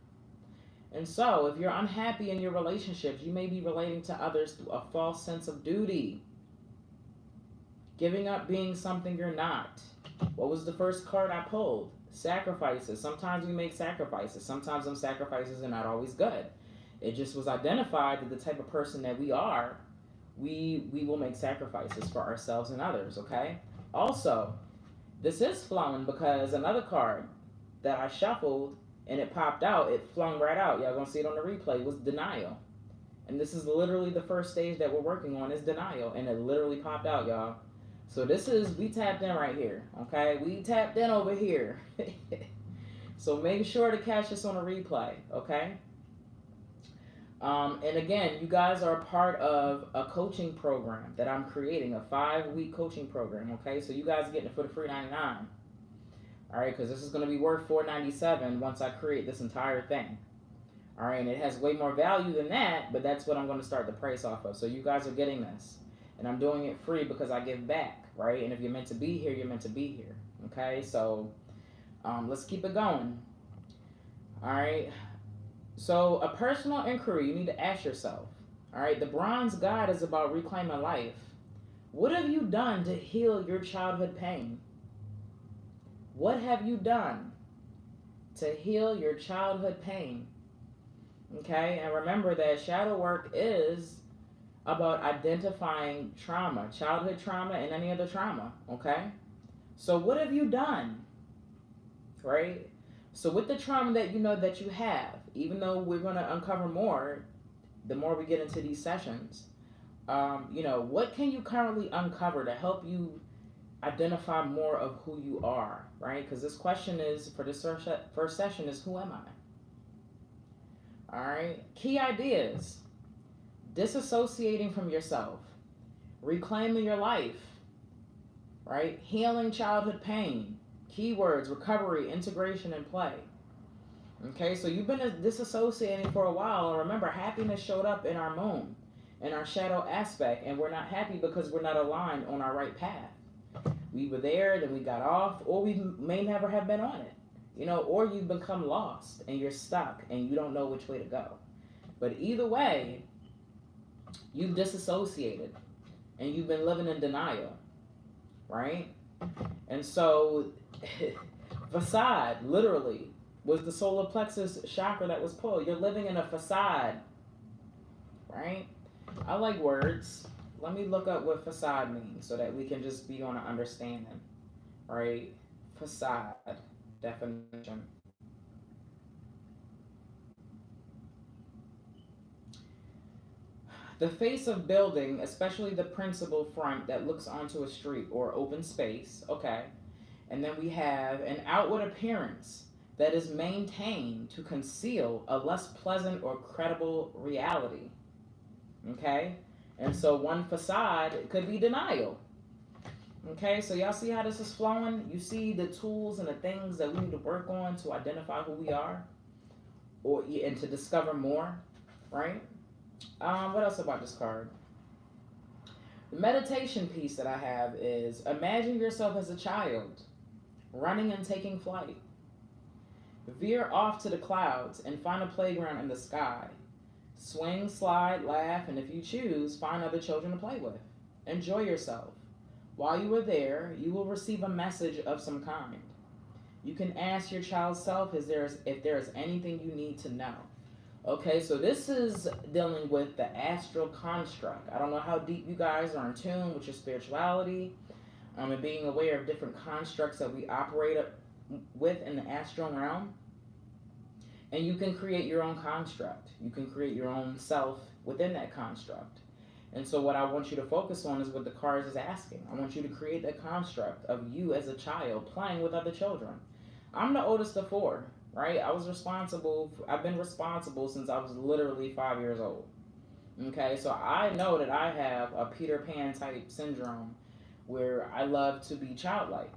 And so, if you're unhappy in your relationships, you may be relating to others through a false sense of duty, giving up being something you're not. What was the first card I pulled? Sacrifices. Sometimes we make sacrifices. Sometimes them sacrifices are not always good. It just was identified that the type of person that we are, we will make sacrifices for ourselves and others, okay? Also, this is flowing because another card that I shuffled and it popped out, it flung right out. Y'all gonna see it on the replay, was denial. And this is literally the first stage that we're working on is denial. And it literally popped out, y'all. So this is, we tapped in right here, okay? We tapped in over here. So make sure to catch this on a replay, okay? And again, you guys are a part of a coaching program that I'm creating, a 5-week coaching program, okay? So you guys are getting it for the free $99. All right, because this is going to be worth $497 once I create this entire thing. All right, and it has way more value than that, but that's what I'm going to start the price off of. So you guys are getting this. And I'm doing it free because I give back, right? And if you're meant to be here, you're meant to be here, okay? So let's keep it going. All right. So a personal inquiry you need to ask yourself. All right, the bronze god is about reclaiming life. What have you done to heal your childhood pain? What have you done to heal your childhood pain? Okay, and remember that shadow work is about identifying trauma, childhood trauma, and any other trauma, okay? So what have you done, right? So with the trauma that you know that you have, even though we're going to uncover more, the more we get into these sessions, what can you currently uncover to help you identify more of who you are, right? Because this question is, for this first session is, who am I? All right, key ideas: disassociating from yourself, reclaiming your life, right? Healing childhood pain, keywords: recovery, integration, and play. Okay, so you've been disassociating for a while, and remember, happiness showed up in our moon, in our shadow aspect, and we're not happy because we're not aligned on our right path. We were there, then we got off, or we may never have been on it, or you've become lost and you're stuck and you don't know which way to go. But either way, you've disassociated and you've been living in denial, right? And so, facade, literally, was the solar plexus chakra that was pulled. You're living in a facade, right? I like words. Let me look up what facade means so that we can just be on an understanding, right? Facade, definition. The face of building, especially the principal front that looks onto a street or open space, okay? And then we have an outward appearance that is maintained to conceal a less pleasant or credible reality, okay? And so one facade could be denial. Okay, so y'all see how this is flowing? You see the tools and the things that we need to work on to identify who we are, and to discover more, right? What else about this card? The meditation piece that I have is, imagine yourself as a child, running and taking flight. Veer off to the clouds and find a playground in the sky. Swing, slide, laugh, and if you choose, find other children to play with. Enjoy yourself. While you are there, you will receive a message of some kind. You can ask your child's self if there is anything you need to know. Okay, so this is dealing with the astral construct. I don't know how deep you guys are in tune with your spirituality, and being aware of different constructs that we operate with in the astral realm. And you can create your own construct. You can create your own self within that construct. And so what I want you to focus on is what the cards is asking. I want you to create that construct of you as a child playing with other children. I'm the oldest of 4, right? I've been responsible since I was literally 5 years old. Okay, so I know that I have a Peter Pan type syndrome where I love to be childlike.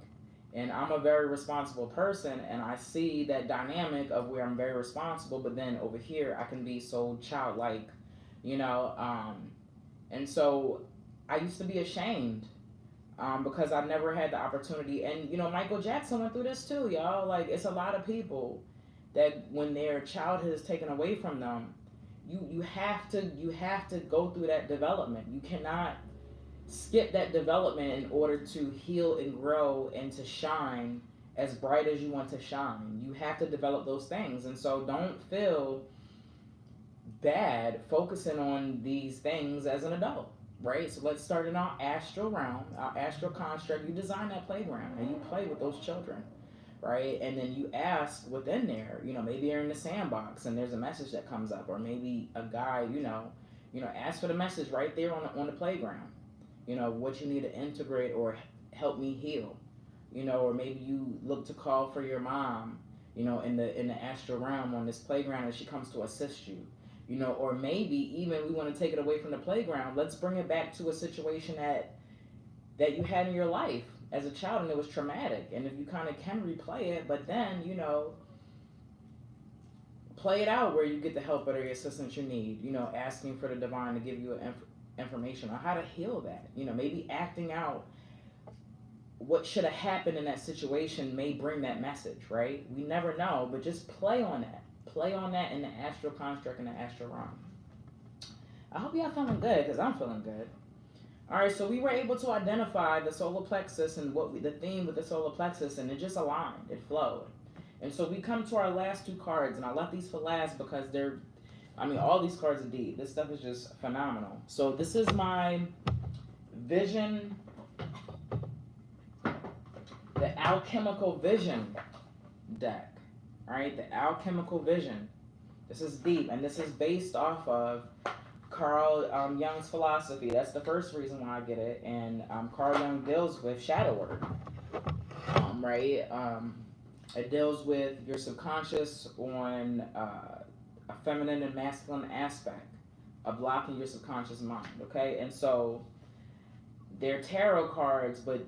And I'm a very responsible person, and I see that dynamic of where I'm very responsible, but then over here I can be so childlike, you know. And so I used to be ashamed, because I never had the opportunity. And you know, Michael Jackson went through this too, y'all. Like, it's a lot of people that when their childhood is taken away from them, you have to go through that development. You cannot skip that development in order to heal and grow and to shine as bright as you want to shine. You have to develop those things. And so don't feel bad focusing on these things as an adult, right? So let's start in our astral realm, our astral construct. You design that playground and you play with those children, right? And then you ask within there, you know, maybe you're in the sandbox and there's a message that comes up, or maybe a guy, ask for the message right there on the playground. You know, what you need to integrate or help me heal. You know, or maybe you look to call for your mom, you know, in the astral realm on this playground, and she comes to assist you. You know, or maybe even we want to take it away from the playground. Let's bring it back to a situation that you had in your life as a child and it was traumatic. And if you kind of can replay it, but then, you know, play it out where you get the help or the assistance you need. You know, asking for the divine to give you information on how to heal that. You know, maybe acting out what should have happened in that situation may bring that message, right? We never know, but just play on that. Play on that in the astral construct and the astral realm. I hope y'all feeling good, because I'm feeling good. All right, so we were able to identify the solar plexus and the theme with the solar plexus, and it just aligned, it flowed. And so we come to our last two cards, and I left these for last because all these cards are deep. This stuff is just phenomenal. So this is my vision, the alchemical vision deck. All right, the alchemical vision. This is deep, and this is based off of Carl Jung's philosophy. That's the first reason why I get it. And Carl Jung deals with shadow work, right? It deals with your subconscious on a feminine and masculine aspect of blocking your subconscious mind, okay? And so they're tarot cards, but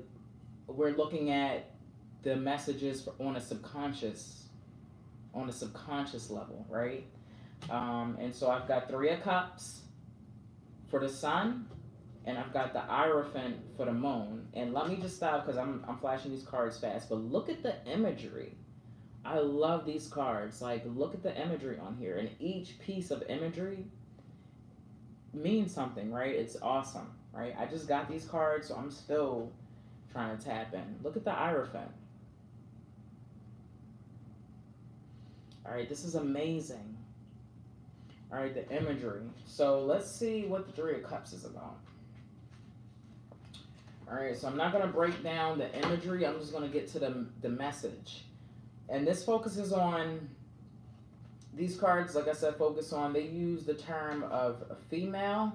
we're looking at the messages on a subconscious level, right? And so I've got Three of Cups for the sun, and I've got the Hierophant for the moon. And let me just stop because I'm flashing these cards fast, but look at the imagery. I love these cards. Like, look at the imagery on here, and each piece of imagery means something, right? It's awesome, right? I just got these cards, so I'm still trying to tap in. Look at the Hierophant. All right, this is amazing. All right, the imagery. So let's see what the Three of Cups is about. All right, so I'm not going to break down the imagery. I'm just going to get to the message. And this focuses on, these cards, like I said, they use the term of a female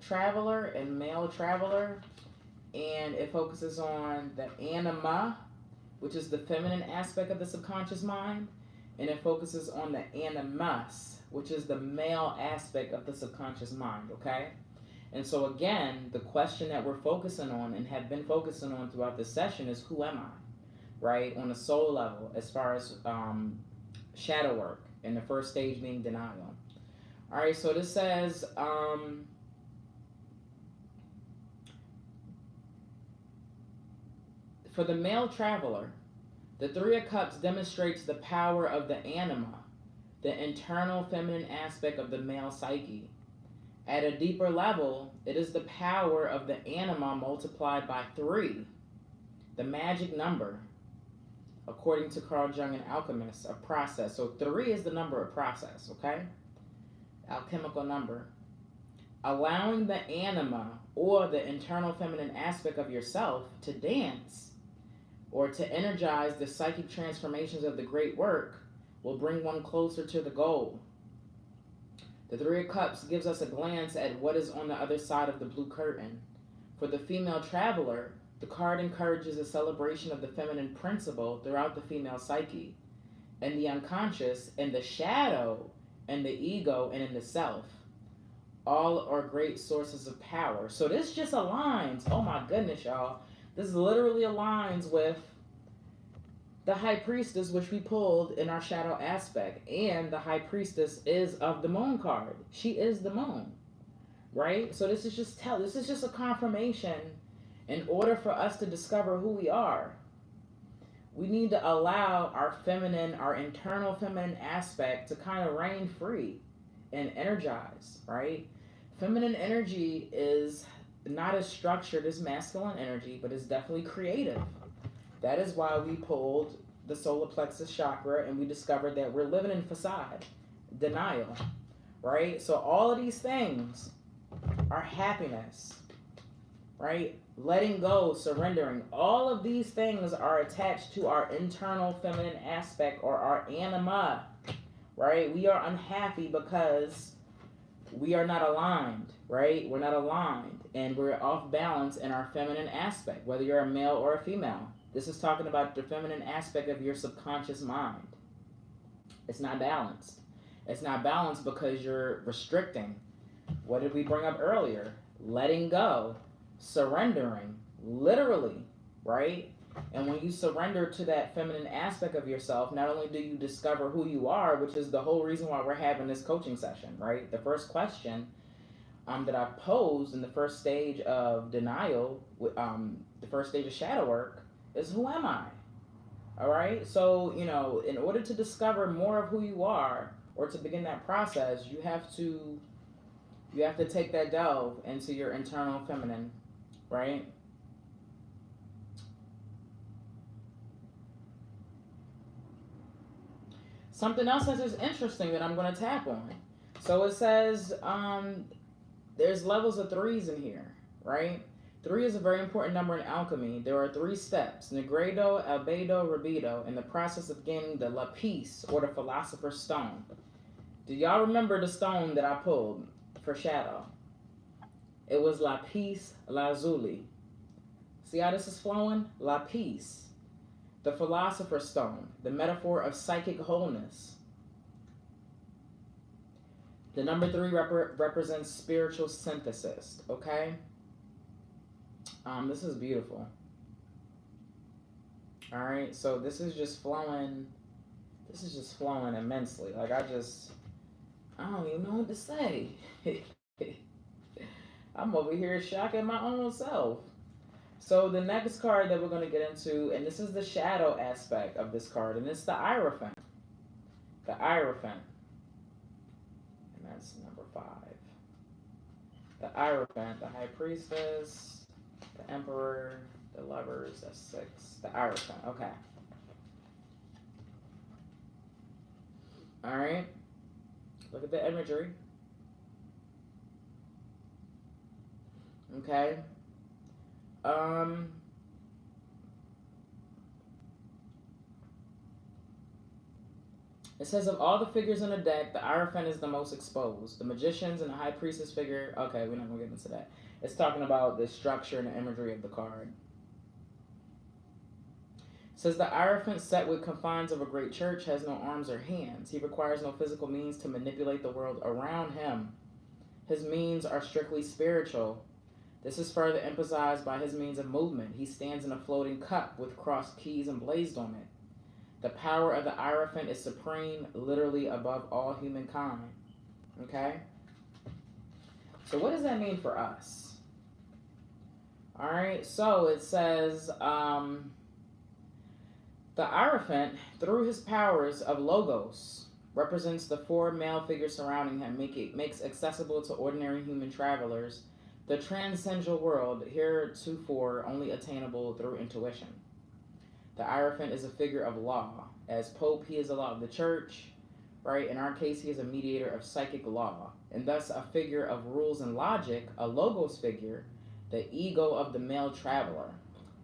traveler and male traveler. And it focuses on the anima, which is the feminine aspect of the subconscious mind. And it focuses on the animus, which is the male aspect of the subconscious mind, okay? And so again, the question that we're focusing on and have been focusing on throughout this session is, who am I, right? On a soul level, as far as shadow work, and the first stage being denial. All right, so this says, for the male traveler, the Three of Cups demonstrates the power of the anima, the internal feminine aspect of the male psyche. At a deeper level, it is the power of the anima multiplied by 3, the magic number, according to Carl Jung and alchemists, of process. So 3 is the number of process, okay? Alchemical number. Allowing the anima, or the internal feminine aspect of yourself, to dance or to energize the psychic transformations of the great work will bring one closer to the goal. The Three of Cups gives us a glance at what is on the other side of the blue curtain. For the female traveler, the card encourages a celebration of the feminine principle throughout the female psyche, and the unconscious, and the shadow, and the ego, and in the self. All are great sources of power. So this just aligns. Oh my goodness, y'all. This literally aligns with the high priestess, which we pulled in our shadow aspect, and the high priestess is of the moon card. She is the moon, right? So this is just a confirmation. In order for us to discover who we are, we need to allow our feminine, our internal feminine aspect to kind of reign free and energize, right? Feminine energy is not as structured as masculine energy, but it's definitely creative. That is why we pulled the solar plexus chakra and we discovered that we're living in facade, denial, right? So all of these things are happiness, right? Letting go, surrendering. All of these things are attached to our internal feminine aspect or our anima, right? We are unhappy because we are not aligned, right? We're not aligned and we're off balance in our feminine aspect, whether you're a male or a female. This is talking about the feminine aspect of your subconscious mind. It's not balanced. It's not balanced because you're restricting. What did we bring up earlier? Letting go, surrendering, literally, right? And when you surrender to that feminine aspect of yourself, not only do you discover who you are, which is the whole reason why we're having this coaching session, right? The first question that I posed in the first stage of denial, the first stage of shadow work, is who am I? All right. So, in order to discover more of who you are or to begin that process, you have to take that delve into your internal feminine, right? Something else that is interesting that I'm going to tap on. So it says there's levels of threes in here, right? 3 is a very important number in alchemy. There are 3 steps: Negredo, Albedo, Rubedo, in the process of gaining the lapis, or the philosopher's stone. Do y'all remember the stone that I pulled for shadow? It was lapis lazuli. See how this is flowing? Lapis, the philosopher's stone, the metaphor of psychic wholeness. The number 3 represents spiritual synthesis, okay? This is beautiful. All right, so this is just flowing. This is just flowing immensely. Like I don't even know what to say. I'm over here shocking my own self. So the next card that we're going to get into, and this is the shadow aspect of this card, and it's the Hierophant. The Hierophant. And that's number 5. The Hierophant, the High Priestess, the Emperor, the Lovers, that's 6. The Hierophant, okay. All right. Look at the imagery. Okay. It says of all the figures on the deck, the Hierophant is the most exposed. The magicians and the High Priestess figure, okay, we're not going to get into that. It's talking about the structure and the imagery of the card. It says the Hierophant, set with confines of a great church, has no arms or hands. He requires no physical means to manipulate the world around him. His means are strictly spiritual. This is further emphasized by his means of movement. He stands in a floating cup with crossed keys emblazoned on it. The power of the Hierophant is supreme, literally above all humankind. Okay? So what does that mean for us? All right, so it says the Hierophant, through his powers of logos, represents the 4 male figures surrounding him, makes accessible to ordinary human travelers the transcendental world, heretofore only attainable through intuition. The Hierophant is a figure of law. As Pope, he is a law of the church, right? In our case, he is a mediator of psychic law, and thus a figure of rules and logic, a logos figure, the ego of the male traveler.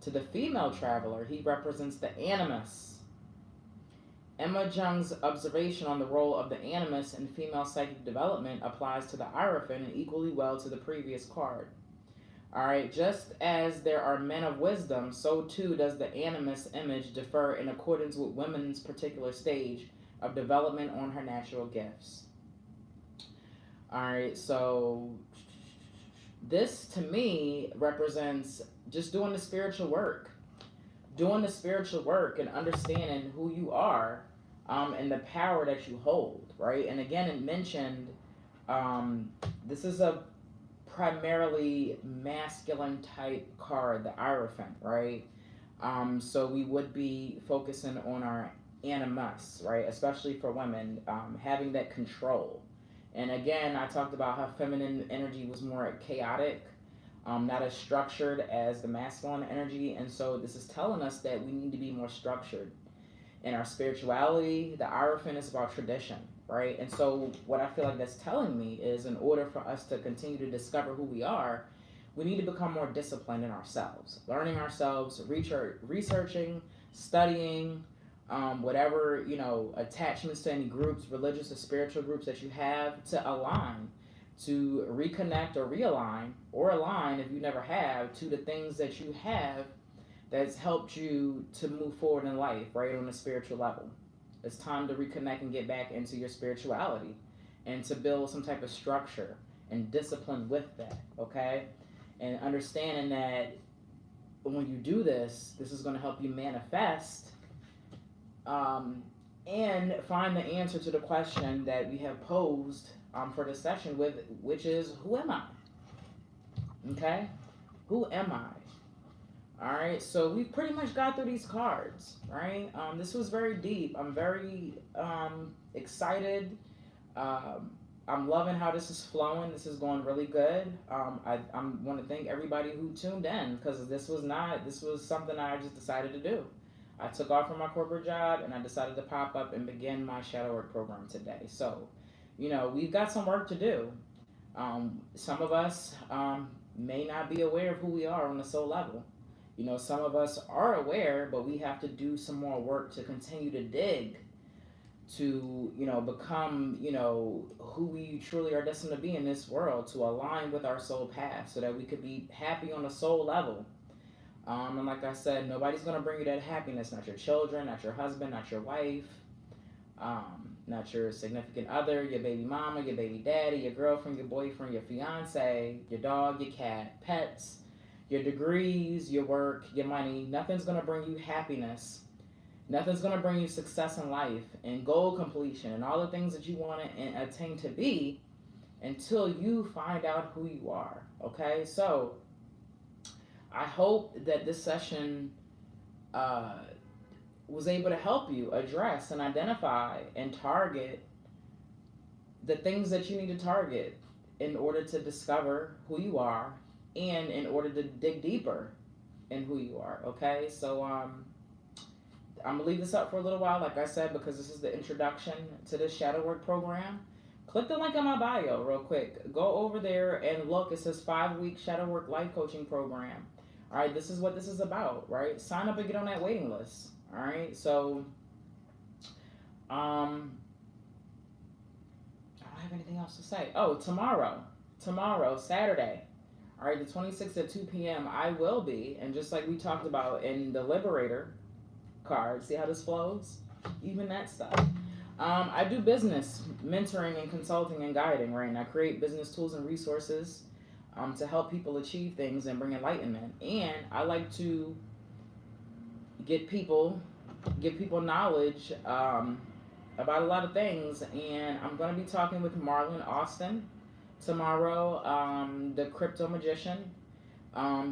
To the female traveler, he represents the animus. Emma Jung's observation on the role of the animus in female psychic development applies to the Hierophant and equally well to the previous card. All right, just as there are men of wisdom, so too does the animus image differ in accordance with women's particular stage of development on her natural gifts. All right, so this to me represents just doing the spiritual work, doing the spiritual work and understanding who you are, and the power that you hold, right? And again, it mentioned, this is a primarily masculine type card, the Hierophant, right? So we would be focusing on our animus, right? Especially for women, having that control. And again, I talked about how feminine energy was more chaotic, not as structured as the masculine energy. And so this is telling us that we need to be more structured in our spirituality. The Hierophant is about tradition, right? And so what I feel like that's telling me is, in order for us to continue to discover who we are, we need to become more disciplined in ourselves, learning ourselves, researching, studying, whatever, attachments to any groups, religious or spiritual groups that you have, to align, to reconnect or realign, or align if you never have, to the things that you have that's helped you to move forward in life, right, on a spiritual level. It's time to reconnect and get back into your spirituality and to build some type of structure and discipline with that, okay? And understanding that when you do this, this is going to help you manifest, and find the answer to the question that we have posed, for this session, which is, who am I? Okay? Who am I? All right, so we pretty much got through these cards, right? This was very deep. I'm very excited. I'm loving how this is flowing. This is going really good. I want to thank everybody who tuned in, because this was something I just decided to do. I took off from my corporate job and I decided to pop up and begin my shadow work program today. So, we've got some work to do. Some of us may not be aware of who we are on the soul level. Some of us are aware, but we have to do some more work to continue to dig, to, become, who we truly are destined to be in this world, to align with our soul path so that we could be happy on a soul level. And like I said, nobody's going to bring you that happiness, not your children, not your husband, not your wife, not your significant other, your baby mama, your baby daddy, your girlfriend, your boyfriend, your fiance, your dog, your cat, pets, your degrees, your work, your money. Nothing's going to bring you happiness. Nothing's going to bring you success in life and goal completion and all the things that you want to attain to be until you find out who you are. Okay? So I hope that this session was able to help you address and identify and target the things that you need to target in order to discover who you are and in order to dig deeper in who you are. Okay? So I'm going to leave this up for a little while, like I said, because this is the introduction to this shadow work program. Click the link in my bio real quick. Go over there and look. It says 5-week shadow work life coaching program. All right, this is what this is about, right? Sign up and get on that waiting list. All right, so I don't have anything else to say. Oh, tomorrow, Saturday, all right, the 26th at 2 p.m., I will be, and just like we talked about in the Liberator card, see how this flows? Even that stuff. I do business mentoring and consulting and guiding, right? And I create business tools and resources to help people achieve things and bring enlightenment. And I like to give people knowledge about a lot of things. And I'm going to be talking with Marlon Austin tomorrow, the crypto magician.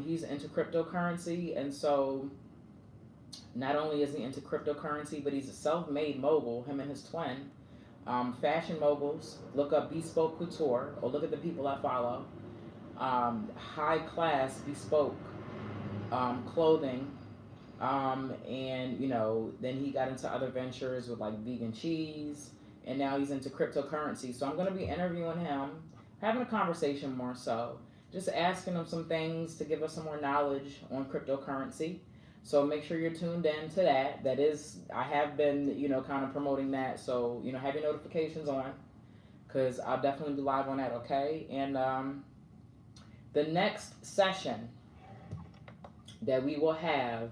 He's into cryptocurrency, and so not only is he into cryptocurrency, but he's a self-made mogul, him and his twin. Fashion moguls. Look up Bespoke Couture, or look at the people I follow. High-class bespoke clothing. And, then he got into other ventures with, like, vegan cheese, and now he's into cryptocurrency. So I'm going to be interviewing him, having a conversation more so, just asking him some things to give us some more knowledge on cryptocurrency. So make sure you're tuned in to that. That is, I have been, kind of promoting that. So, have your notifications on, because I'll definitely be live on that, okay? And the next session that we will have,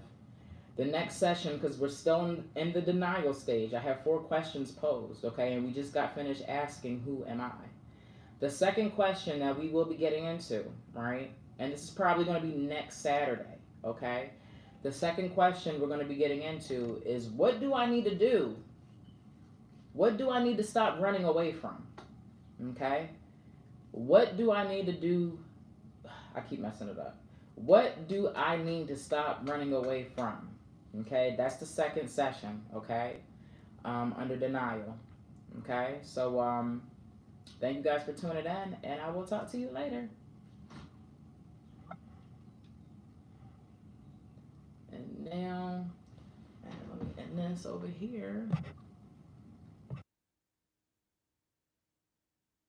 because we're still in the denial stage. I have 4 questions posed, okay? And we just got finished asking, who am I? The second question that we will be getting into, right? And this is probably going to be next Saturday, okay? The second question we're going to be getting into is, what do I need to do? What do I need to stop running away from? Okay? What do I need to do? I keep messing it up. What do I need to stop running away from? Okay? That's the second session, okay? Under denial. Okay? So, thank you guys for tuning in, and I will talk to you later. And now, let me end this over here.